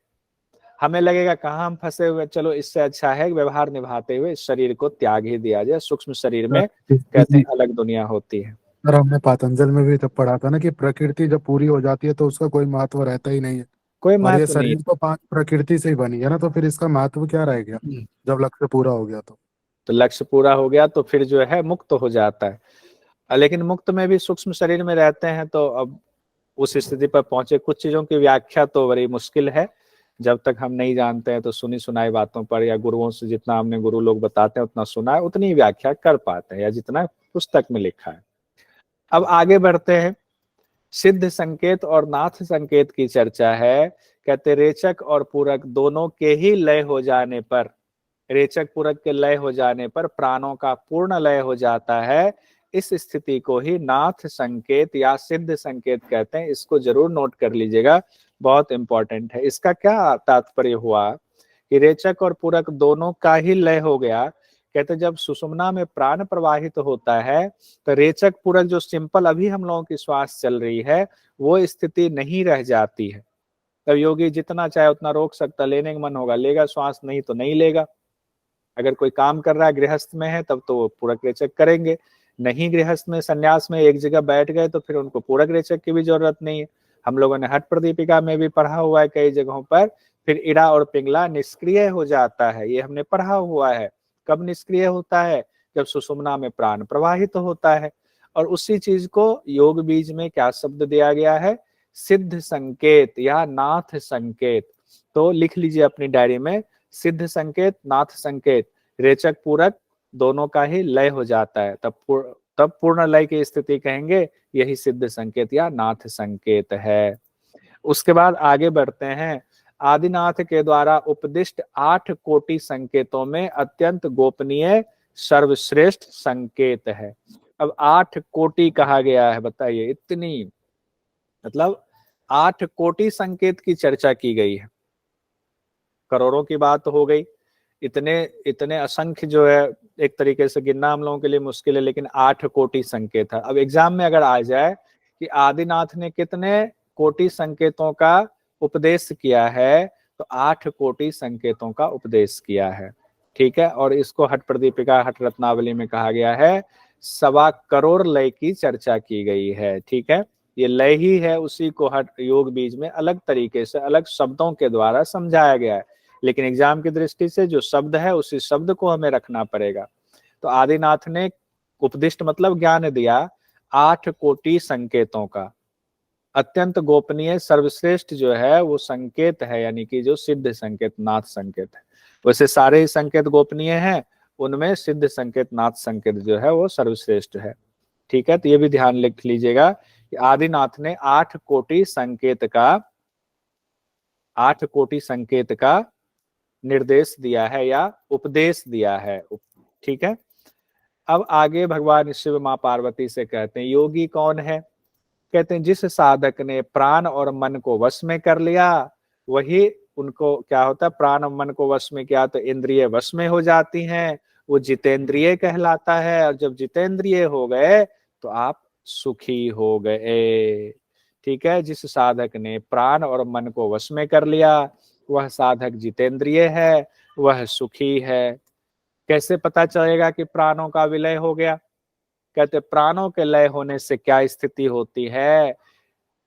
A: हमें लगेगा कहाँ हम फंसे हुए, चलो इससे अच्छा है व्यवहार निभाते हुए इस शरीर को त्याग ही दिया जाए। सूक्ष्म शरीर में कहते हैं अलग दुनिया होती है।
D: सर हमने पातंजल में भी तब पढ़ा था ना कि प्रकृति जब पूरी हो जाती है तो उसका कोई महत्व रहता ही नहीं है।
A: कोई
D: और ये
A: महत्व नहीं
D: शरीर तो 5 प्रकृति से ही बनी है ना, तो फिर इसका महत्व क्या रह गया
A: है।
D: जब लक्ष्य पूरा हो गया तो।
A: तो लक्ष्य पूरा हो गया तो फिर जो है मुक्त हो जाता है। लेकिन मुक्त में भी सूक्ष्म शरीर में रहते हैं, तो अब उस स्थिति पर पहुंचे। कुछ चीजों की व्याख्या तो बड़ी मुश्किल है, जब तक हम नहीं जानते हैं, तो सुनी सुनाई बातों पर या गुरुओं से जितना हमने, गुरु लोग बताते हैं उतना सुना है, उतनी व्याख्या कर पाते हैं, या जितना पुस्तक में लिखा है। अब आगे बढ़ते हैं, सिद्ध संकेत और नाथ संकेत की चर्चा है। कहते रेचक और पूरक दोनों के ही लय हो जाने पर, रेचक पूरक के लय हो जाने पर प्राणों का पूर्ण लय हो जाता है। इस स्थिति को ही नाथ संकेत या सिद्ध संकेत कहते हैं। इसको जरूर नोट कर लीजिएगा, बहुत इंपॉर्टेंट है। इसका क्या तात्पर्य हुआ कि रेचक और पूरक दोनों का ही लय हो गया। कहते जब सुषुम्ना में प्राण प्रवाहित होता है, तो रेचक पूरक जो सिंपल अभी हम लोगों की श्वास चल रही है, वो स्थिति नहीं रह जाती है। तब योगी जितना चाहे उतना रोक सकता, लेने का मन होगा लेगा श्वास, नहीं तो नहीं लेगा। अगर कोई काम कर रहा है गृहस्थ में है तब तो वो पूरक रेचक करेंगे, नहीं गृहस्थ में संन्यास में एक जगह बैठ गए तो फिर उनको पूरक रेचक की भी जरूरत नहीं है। हम लोगों ने हठ प्रदीपिका में भी पढ़ा हुआ है कई जगहों पर, फिर इड़ा और पिंगला निष्क्रिय हो जाता है, ये हमने पढ़ा हुआ है। कब निष्क्रिय होता है? जब सुषुम्ना में प्राण प्रवाहित होता है। और उसी चीज को योग बीज में क्या शब्द दिया गया है? सिद्ध संकेत या नाथ संकेत। तो लिख लीजिए अपनी डायरी में, सिद्ध संकेत, नाथ संकेत, रेचक पूरक दोनों का ही लय हो जाता है, तब पूर्ण लय की स्थिति कहेंगे, यही सिद्ध संकेत या नाथ संकेत है। उसके बाद आगे बढ़ते हैं। आदिनाथ के द्वारा उपदिष्ट 8 कोटि संकेतों में अत्यंत गोपनीय सर्वश्रेष्ठ संकेत है। अब 8 कोटि कहा गया है, बताइए इतनी, मतलब 8 कोटि संकेत की चर्चा की गई है। करोड़ों की बात हो गई, इतने इतने असंख्य जो है एक तरीके से गिनना हम लोगों के लिए मुश्किल है, लेकिन 8 कोटि संकेत है। अब एग्जाम में अगर आ जाए कि आदिनाथ ने कितने कोटि संकेतों का उपदेश किया है, तो 8 कोटि संकेतों का उपदेश किया है, ठीक है। और इसको हठ प्रदीपिका हठ रत्नावली में कहा गया है 1.25 करोड़ लय की चर्चा की गई है, ठीक है। ये लय ही है, उसी को हठ योग बीज में अलग तरीके से अलग शब्दों के द्वारा समझाया गया है, लेकिन एग्जाम की दृष्टि से जो शब्द है उसी शब्द को हमें रखना पड़ेगा। तो आदिनाथ ने उपदिष्ट मतलब ज्ञान दिया 8 कोटि संकेतों का, अत्यंत गोपनीय सर्वश्रेष्ठ जो है वो संकेत है, यानी कि जो सिद्ध संकेत नाथ संकेत है। वैसे सारे ही संकेत गोपनीय हैं, उनमें सिद्ध संकेत नाथ संकेत जो है वो सर्वश्रेष्ठ है, ठीक है। तो ये भी ध्यान लिख लीजिएगा कि आदिनाथ ने 8 कोटि संकेत का निर्देश दिया है या उपदेश दिया है, ठीक है। अब आगे भगवान शिव मां पार्वती से कहते हैं योगी कौन है? कहते हैं जिस साधक ने प्राण और मन को वश में कर लिया, वही उनको क्या होता है, प्राण और मन को वश में किया तो इंद्रिय वश में हो जाती हैं, वो जितेंद्रिय कहलाता है। और जब जितेंद्रिय हो गए तो आप सुखी हो गए, ठीक है। जिस साधक ने प्राण और मन को वश में कर लिया वह साधक जितेंद्रिय है, वह सुखी है। कैसे पता चलेगा कि प्राणों का विलय हो गया? कहते प्राणों के लय होने से क्या स्थिति होती है?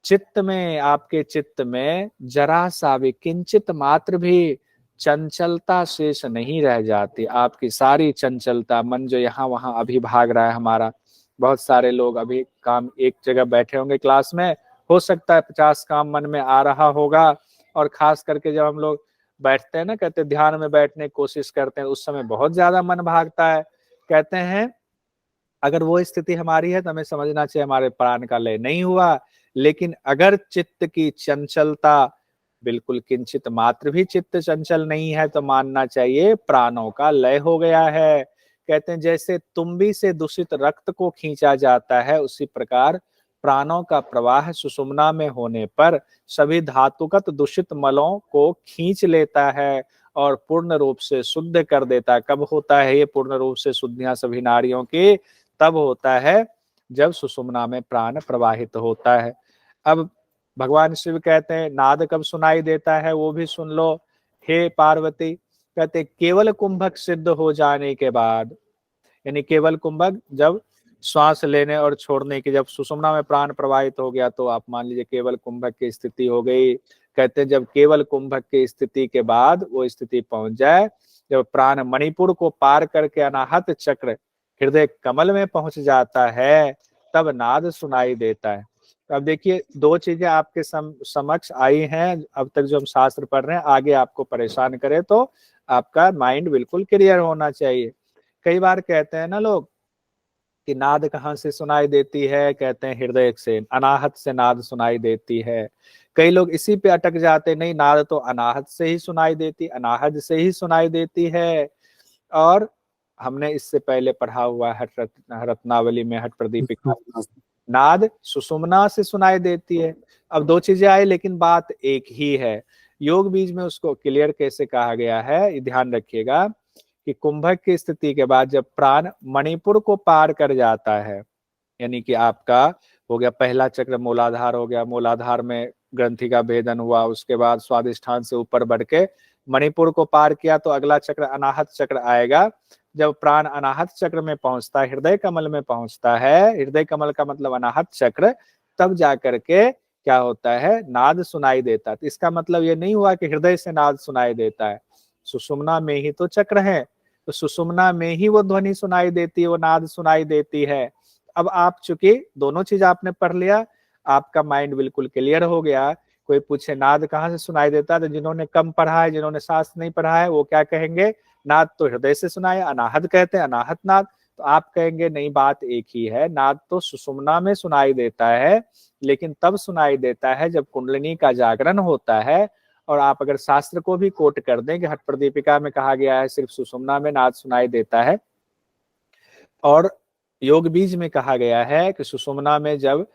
A: चित्त में, आपके चित्त में जरा सा भी किंचित मात्र भी चंचलता शेष नहीं रह जाती। आपकी सारी चंचलता, मन जो यहाँ वहां अभी भाग रहा है हमारा, बहुत सारे लोग अभी काम एक जगह बैठे होंगे क्लास में, हो सकता है 50 काम मन में आ रहा होगा। और खास करके जब हम लोग बैठते हैं ना, कहते ध्यान में बैठने की कोशिश करते हैं, उस समय बहुत ज्यादा मन भागता है। कहते हैं अगर वो स्थिति हमारी है तो हमें समझना चाहिए हमारे प्राण का लय नहीं हुआ। लेकिन अगर चित्त की चंचलता बिल्कुल किंचित मात्र भी चित्त चंचल नहीं है तो मानना चाहिए प्राणों का लय हो गया है। कहते हैं जैसे तुम्बी से दूषित रक्त को खींचा जाता है, उसी प्रकार प्राणों का प्रवाह सुषुम्ना में होने पर सभी धातुगत दूषित मलों को खींच लेता है और पूर्ण रूप से शुद्ध कर देता है। कब होता है ये पूर्ण रूप से शुद्धियां सभी नारियों की? तब होता है जब सुषुम्ना में प्राण प्रवाहित होता है। अब भगवान शिव कहते हैं नाद कब सुनाई देता है वो भी सुन लो हे पार्वती। कहते केवल कुंभक सिद्ध हो जाने के बाद, यानी केवल कुंभक जब श्वास लेने और छोड़ने की, जब सुषुम्ना में प्राण प्रवाहित हो गया तो आप मान लीजिए केवल कुंभक की स्थिति हो गई। कहते हैं जब केवल कुंभक की स्थिति के बाद वो स्थिति पहुंच जाए, जब प्राण मणिपुर को पार करके अनाहत चक्र हृदय कमल में पहुंच जाता है, तब नाद सुनाई देता है। तो अब देखिए दो चीजें आपके समक्ष आई हैं अब तक जो हम शास्त्र पढ़ रहे हैं, आगे आपको परेशान करे तो आपका माइंड बिल्कुल क्लियर होना चाहिए। कई बार कहते हैं ना लोग कि नाद कहाँ से सुनाई देती है, कहते हैं हृदय से, अनाहत से नाद सुनाई देती है। कई लोग इसी पे अटक जाते, नहीं नाद तो अनाहत से ही सुनाई देती, अनाहत से ही सुनाई देती है। और हमने इससे पहले पढ़ा हुआ है रत्नावली में हठ प्रदीपिका, नाद सुषुम्ना से सुनाई देती है। अब दो चीजें आई लेकिन बात एक ही है। योग बीज में उसको क्लियर कैसे कहा गया है, ध्यान रखिएगा कि कुंभक की स्थिति के बाद जब प्राण मणिपुर को पार कर जाता है, यानी कि आपका हो गया पहला चक्र मूलाधार हो गया, मूलाधार में ग्रंथि का भेदन हुआ, उसके बाद स्वादिष्ठान से ऊपर बढ़ के मणिपुर को पार किया तो अगला चक्र अनाहत चक्र आएगा। जब प्राण अनाहत चक्र में पहुंचता है, हृदय कमल में पहुंचता है, हृदय कमल का मतलब अनाहत चक्र, तब जाकर के क्या होता है, नाद सुनाई देता है। तो इसका मतलब ये नहीं हुआ कि हृदय से नाद सुनाई देता है, सुषुम्ना में ही तो चक्र है, तो सुषुम्ना में ही वो ध्वनि सुनाई देती है, वो नाद सुनाई देती है। अब आप चूंकि दोनों चीज आपने पढ़ लिया, आपका माइंड बिल्कुल क्लियर हो गया। कोई पूछे नाद कहाँ से सुनाई देता है, तो जिन्होंने कम पढ़ा है, जिन्होंने शास्त्र नहीं पढ़ा है, वो क्या कहेंगे, नाद तो हृदय से सुनाए, अनाहत कहते हैं, अनाहत नाद। तो आप कहेंगे नहीं, बात एक ही है, नाद तो सुषुम्ना में सुनाई देता है, लेकिन तब सुनाई देता है जब कुंडलिनी का जागरण होता है। और आप अगर शास्त्र को भी कोट कर दें कि हठ प्रदीपिका में कहा गया है सिर्फ सुषुम्ना में नाद सुनाई देता है, और योग बीज में कहा गया है कि सुषुम्ना में जब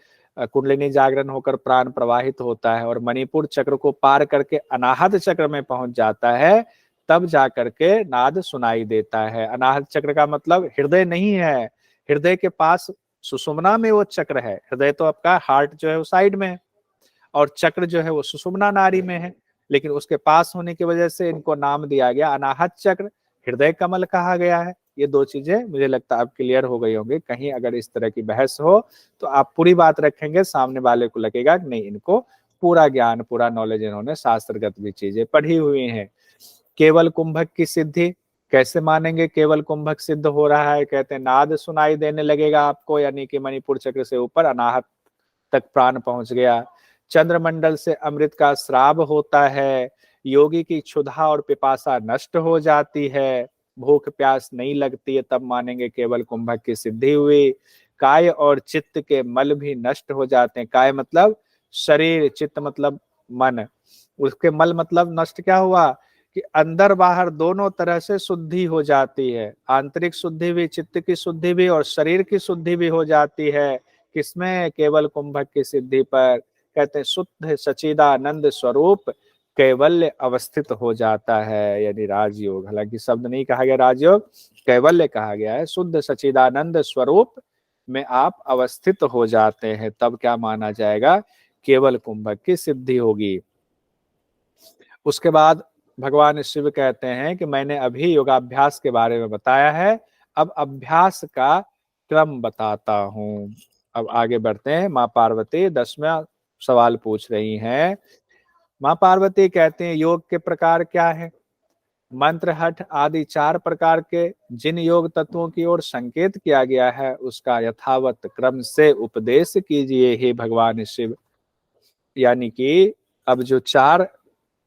A: कुंडलिनी जागरण होकर प्राण प्रवाहित होता है और मणिपुर चक्र को पार करके अनाहत चक्र में पहुंच जाता है, तब जाकर के नाद सुनाई देता है। अनाहत चक्र का मतलब हृदय नहीं है, हृदय के पास सुषुम्ना में वो चक्र है। हृदय तो आपका हार्ट जो है वो साइड में है, और चक्र जो है वो सुषुम्ना नाड़ी में है, लेकिन उसके पास होने की वजह से इनको नाम दिया गया अनाहत चक्र, हृदय कमल कहा गया है। ये दो चीजें मुझे लगता है अब क्लियर हो गई होंगी। कहीं अगर इस तरह की बहस हो तो आप पूरी बात रखेंगे, सामने वाले को लगेगा कि नहीं, इनको पूरा ज्ञान, पूरा नॉलेज, इन्होंने शास्त्रगत भी चीजें पढ़ी हुई हैं। केवल कुंभक की सिद्धि कैसे मानेंगे, केवल कुंभक सिद्ध हो रहा है, कहते हैं नाद सुनाई देने लगेगा आपको, यानी कि मणिपुर चक्र से ऊपर अनाहत तक प्राण पहुंच गया। चंद्रमंडल से अमृत का श्राव होता है, योगी की क्षुधा और पिपासा नष्ट हो जाती है, भूख प्यास नहीं लगती है, तब मानेंगे केवल कुंभक की सिद्धि हुई। काय और चित्त के मल भी नष्ट हो जाते हैं। काय मतलब शरीर, चित्त मतलब मन, उसके मल मतलब नष्ट क्या हुआ कि अंदर बाहर दोनों तरह से शुद्धि हो जाती है, आंतरिक शुद्धि भी, चित्त की शुद्धि भी, और शरीर की शुद्धि भी हो जाती है। किसमें, केवल कुंभक की सिद्धि पर। कहते हैं शुद्ध सचिदानंद स्वरूप कैवल्य अवस्थित हो जाता है, यानी राजयोग। हालांकि शब्द नहीं कहा गया राजयोग, कैवल्य कहा गया है। शुद्ध सचिदानंद स्वरूप में आप अवस्थित हो जाते हैं, तब क्या माना जाएगा, केवल कुंभक की सिद्धि होगी। उसके बाद भगवान शिव कहते हैं कि मैंने अभी योगाभ्यास के बारे में बताया है, अब अभ्यास का क्रम बताता हूं। अब आगे बढ़ते हैं। माँ पार्वती 10वां सवाल पूछ रही हैं। माँ पार्वती कहते हैं योग के प्रकार क्या है। मंत्र, हठ आदि 4 प्रकार के जिन योग तत्वों की ओर संकेत किया गया है, उसका यथावत क्रम से उपदेश कीजिए हे भगवान शिव। यानी कि अब जो 4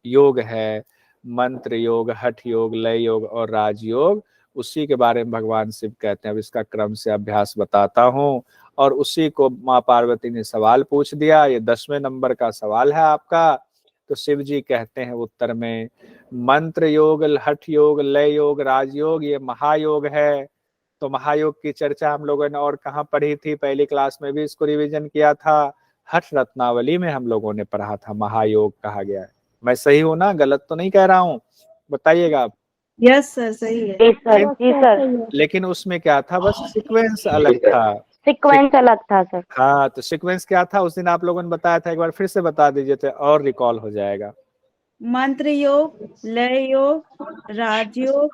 A: योग है, मंत्र योग, हठ योग, लय योग और राजयोग, उसी के बारे में भगवान शिव कहते हैं अब इसका क्रम से अभ्यास बताता हूं। और उसी को माँ पार्वती ने सवाल पूछ दिया। ये 10वें नंबर का सवाल है आपका। तो शिव जी कहते हैं उत्तर में, मंत्र योग, हठ योग, लय योग, राजयोग ये महायोग है। तो महायोग की चर्चा हम लोगों ने और कहाँ पढ़ी थी, पहली क्लास में भी इसको रिवीजन किया था, हठ रत्नावली में हम लोगों ने पढ़ा था, महायोग कहा गया है। मैं सही हूं ना, गलत तो नहीं कह रहा हूं, बताइएगा आप।
E: यस सर, सही है।
C: जी सर, जी सर।
A: लेकिन उसमें क्या था, बस सीक्वेंस अलग था।
C: सीक्वेंस अलग था सर।
A: हाँ, तो सीक्वेंस क्या था उस दिन आप लोगों ने बताया था, एक बार फिर से बता दीजिए तो और रिकॉल हो जाएगा।
E: मंत्र योग, लय योग, राजयोग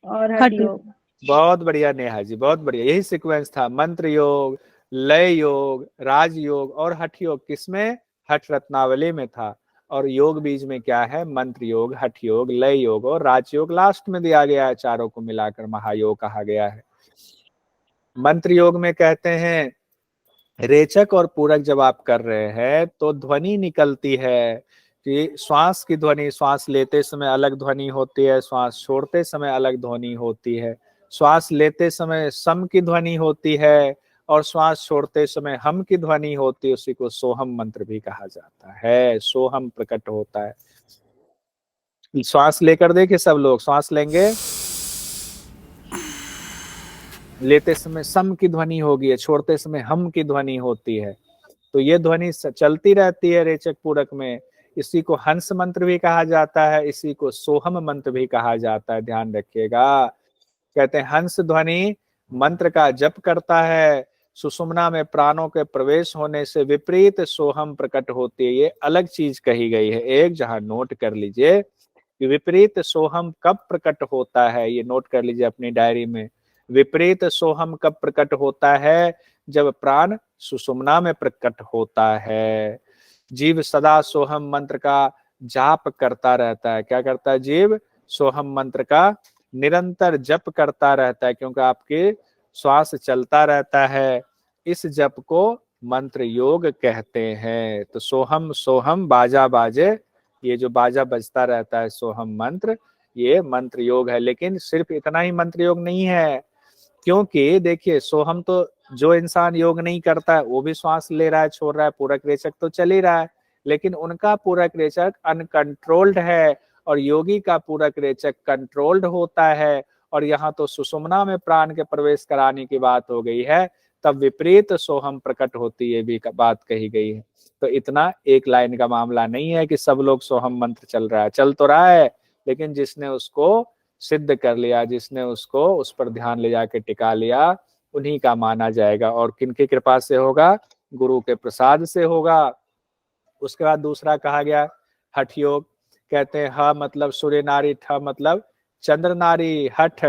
E: और हठ योग।
A: बहुत बढ़िया नेहा जी, बहुत बढ़िया, यही सीक्वेंस था। मंत्र योग, लय योग, राजयोग और हठ योग किसमें, हठ रत्नावली में था। और योग बीज में क्या है, मंत्र योग, हठ योग, लय योग और राजयोग लास्ट में दिया गया है। चारों को मिलाकर महायोग कहा गया है। मंत्र योग में कहते हैं रेचक और पूरक जब आप कर रहे हैं तो ध्वनि निकलती है कि श्वास की ध्वनि, श्वास लेते समय अलग ध्वनि होती है, श्वास छोड़ते समय अलग ध्वनि होती है। श्वास लेते समय सम की ध्वनि होती है और श्वास छोड़ते समय हम की ध्वनि होती है। उसी को सोहम मंत्र भी कहा जाता है। सोहम प्रकट होता है। श्वास लेकर देखिए सब लोग, श्वास लेंगे, लेते समय सम की ध्वनि होगी, छोड़ते समय हम की ध्वनि होती है। तो ये ध्वनि चलती रहती है रेचक पूरक में। इसी को हंस मंत्र भी कहा जाता है, इसी को सोहम मंत्र भी कहा जाता है, ध्यान रखिएगा। कहते हैं हंस ध्वनि मंत्र का जप करता है, सुषुम्ना में प्राणों के प्रवेश होने से विपरीत सोहम प्रकट होती है। ये अलग चीज कही गई है एक, जहां नोट कर लीजिए कि विपरीत सोहम कब प्रकट होता है, ये नोट कर लीजिए अपनी डायरी में। विपरीत सोहम कब प्रकट होता है, जब प्राण सुषुम्ना में प्रकट होता है। जीव सदा सोहम मंत्र का जाप करता रहता है। क्या करता है जीव? सोहम मंत्र का निरंतर जप करता रहता है, क्योंकि आपके श्वास चलता रहता है। इस जप को मंत्र योग कहते हैं। तो सोहम सोहम बाजा बाजे, ये जो बाजा बजता रहता है सोहम मंत्र, ये मंत्र योग है। लेकिन सिर्फ इतना ही मंत्र योग नहीं है, क्योंकि देखिए सोहम तो जो इंसान योग नहीं करता है वो भी श्वास ले रहा है, छोड़ रहा है, पूरक रेचक तो चल ही रहा है, लेकिन उनका पूरक रेचक अनकंट्रोल्ड है और योगी का पूरक रेचक कंट्रोल्ड होता है। और यहाँ तो सुषुम्ना में प्राण के प्रवेश कराने की बात हो गई है, तब विपरीत सोहम प्रकट होती है भी बात कही गई है। तो इतना एक लाइन का मामला नहीं है कि सब लोग सोहम मंत्र चल रहा है, चल तो रहा है, लेकिन जिसने उसको सिद्ध कर लिया, जिसने उसको उस पर ध्यान ले जाके टिका लिया, उन्हीं का माना जाएगा। और किनकी कृपा से होगा? गुरु के प्रसाद से होगा। उसके बाद दूसरा कहा गया हठ योग। कहते हैं ह मतलब सूर्य नारी, ठ मतलब चंद्र नारी। हठ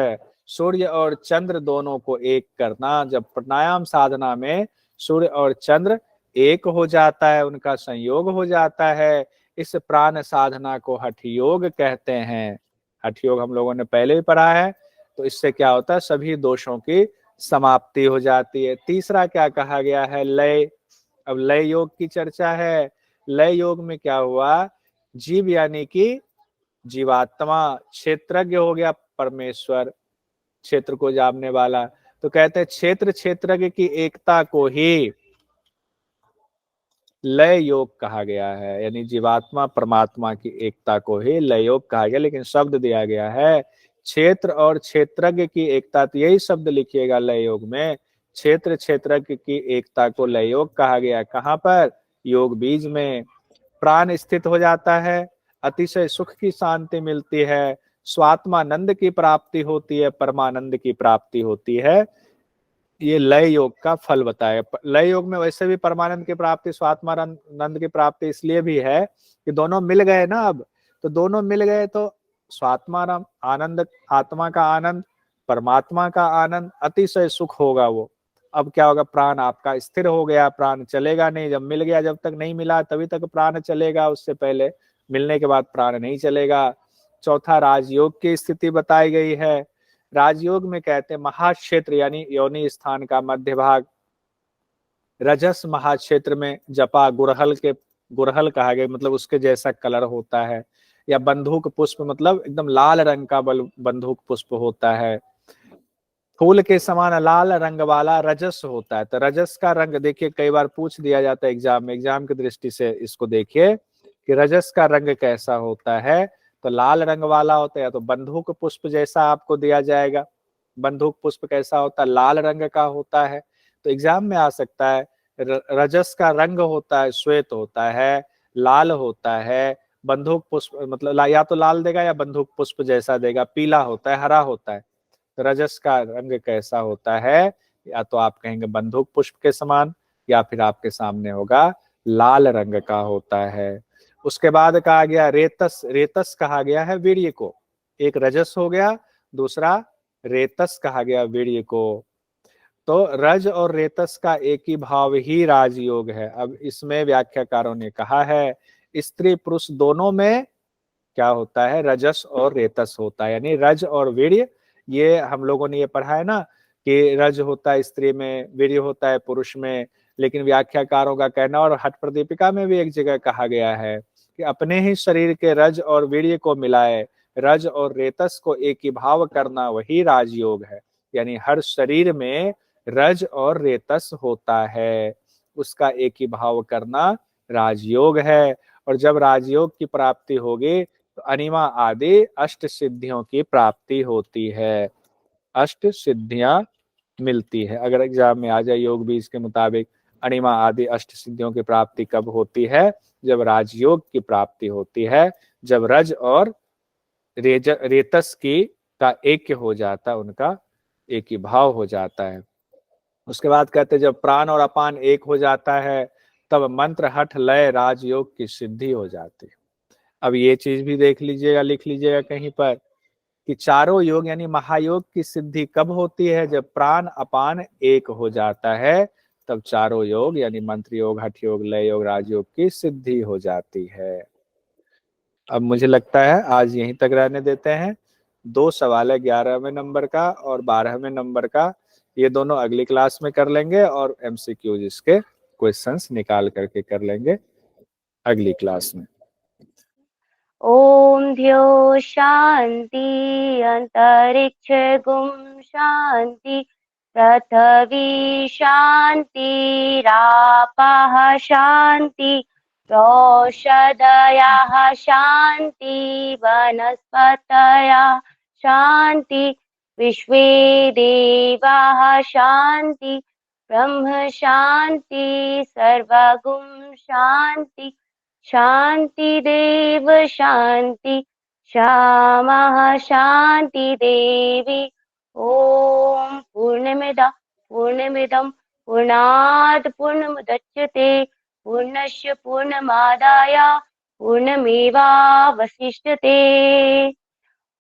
A: सूर्य और चंद्र दोनों को एक करना। जब प्राणायाम साधना में सूर्य और चंद्र एक हो जाता है, उनका संयोग हो जाता है, इस प्राण साधना को हठ योग कहते हैं। हठ योग हम लोगों ने पहले भी पढ़ा है। तो इससे क्या होता है? सभी दोषों की समाप्ति हो जाती है। तीसरा क्या कहा गया है? लय। अब लय योग की चर्चा है। लय योग में क्या हुआ? जीव यानी कि जीवात्मा, क्षेत्रज्ञ हो गया परमेश्वर, क्षेत्र को जानने वाला। तो कहते हैं क्षेत्र क्षेत्रज्ञ की एकता को ही लय योग कहा गया है, यानी जीवात्मा परमात्मा की एकता को ही लय योग कहा गया। लेकिन शब्द दिया गया है क्षेत्र और क्षेत्रज्ञ की एकता, तो यही शब्द लिखिएगा लय योग में। क्षेत्र क्षेत्रज्ञ की एकता को लय योग कहा गया। कहाँ पर? योग बीज में। प्राण स्थित हो जाता है, अतिशय सुख की शांति मिलती है, स्वात्मानंद की प्राप्ति होती है, परमानंद की प्राप्ति होती है। ये लय योग का फल बताया। लय योग में वैसे भी परमानंद की प्राप्ति, स्वात्मानंद की प्राप्ति इसलिए भी है कि दोनों मिल गए ना। अब तो दोनों मिल गए तो स्वात्मा आनंद, आत्मा का आनंद, परमात्मा का आनंद, अतिशय सुख होगा वो। अब क्या होगा? प्राण आपका स्थिर हो गया, प्राण चलेगा नहीं। जब मिल गया, जब तक नहीं मिला तभी तक प्राण चलेगा, उससे पहले मिलने के बाद प्राण नहीं चलेगा। चौथा राजयोग की स्थिति बताई गई है। राजयोग में कहते हैं महाक्षेत्र यानी योनि स्थान का मध्य भाग, रजस महाक्षेत्र में जपा गुड़हल कहा गया, मतलब उसके जैसा कलर होता है, या बंदूक पुष्प मतलब एकदम लाल रंग का बंदूक पुष्प होता है, फूल के समान लाल रंग वाला रजस होता है। तो रजस का रंग देखिए, कई बार पूछ दिया जाता है एग्जाम में, एग्जाम की दृष्टि से इसको देखिए कि रजस का रंग कैसा होता है। तो लाल रंग वाला होता है, या तो बंदूक पुष्प जैसा आपको दिया जाएगा। बंदूक पुष्प कैसा होता है? लाल रंग का होता है। तो एग्जाम में आ सकता है रजस का रंग होता है श्वेत होता है, लाल होता है। बंदूक पुष्प मतलब या तो लाल देगा या बंदूक पुष्प जैसा देगा, पीला होता है, हरा होता है। तो रजस का रंग कैसा होता है? या तो आप कहेंगे बंदूक पुष्प के समान, या फिर आपके सामने होगा लाल रंग का होता है। उसके बाद कहा गया रेतस। रेतस कहा गया है वीर्य को। एक रजस हो गया, दूसरा रेतस कहा गया वीर्य को। तो रज और रेतस का एक ही भाव ही राजयोग है। अब इसमें व्याख्याकारों ने कहा है स्त्री पुरुष दोनों में क्या होता है? रजस और रेतस होता है, यानी रज और वीर्य। ये हम लोगों ने ये पढ़ा है ना कि रज होता है स्त्री में, वीर्य होता है पुरुष में। लेकिन व्याख्याकारों का कहना, और हठ प्रदीपिका में भी एक जगह कहा गया है कि अपने ही शरीर के रज और वीर्य को मिलाए, रज और रेतस को एक ही भाव करना, वही राजयोग है। यानी हर शरीर में रज और रेतस होता है, उसका एक ही भाव करना राजयोग है। और जब राजयोग की प्राप्ति होगी तो अनिमा आदि अष्ट सिद्धियों की प्राप्ति होती है, अष्ट सिद्धियां मिलती है। अगर एग्जाम में आ जाए योग बीज के मुताबिक, अनिमा आदि अष्ट सिद्धियों की प्राप्ति कब होती है? जब राजयोग की प्राप्ति होती है, जब रज और रेतस की का ऐक्य हो जाता है, उनका एक ही भाव हो जाता है। उसके बाद कहते हैं जब प्राण और अपान एक हो जाता है, तब मंत्र हठ लय राजयोग की सिद्धि हो जाती है। अब ये चीज भी देख लीजिएगा, लिख लीजिएगा कहीं पर कि चारों योग यानी महायोग की सिद्धि कब होती है? जब प्राण अपान एक हो जाता है, तब चारों योग यानी मंत्र योग, हठ योग, लय योग, राजयोग की सिद्धि हो जाती है। अब मुझे लगता है आज यहीं तक रहने देते हैं। 2 सवाल है 11वें नंबर का और 12वें नंबर का, ये दोनों अगली क्लास में कर लेंगे और एमसीक्यूज इसके क्वेश्चंस निकाल करके कर लेंगे अगली क्लास में।
C: ओम ध्यो शांति अंतरिक्ष गुम शांति पृथ्वी शांति रापः शांति औषधयः शांति वनस्पतयः शांति विश्वे देवाः शांति ब्रह्म शांति सर्वगुण शांति शांति देव शांति श्यामः शांति देवी। ओम पूर्णमिदं पूर्णात् पूर्णमुदच्यते पूर्णस्य पूर्णमादाय पूर्णमेवावशिष्यते।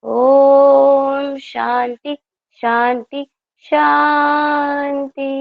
C: ओम शांति शांति शांति।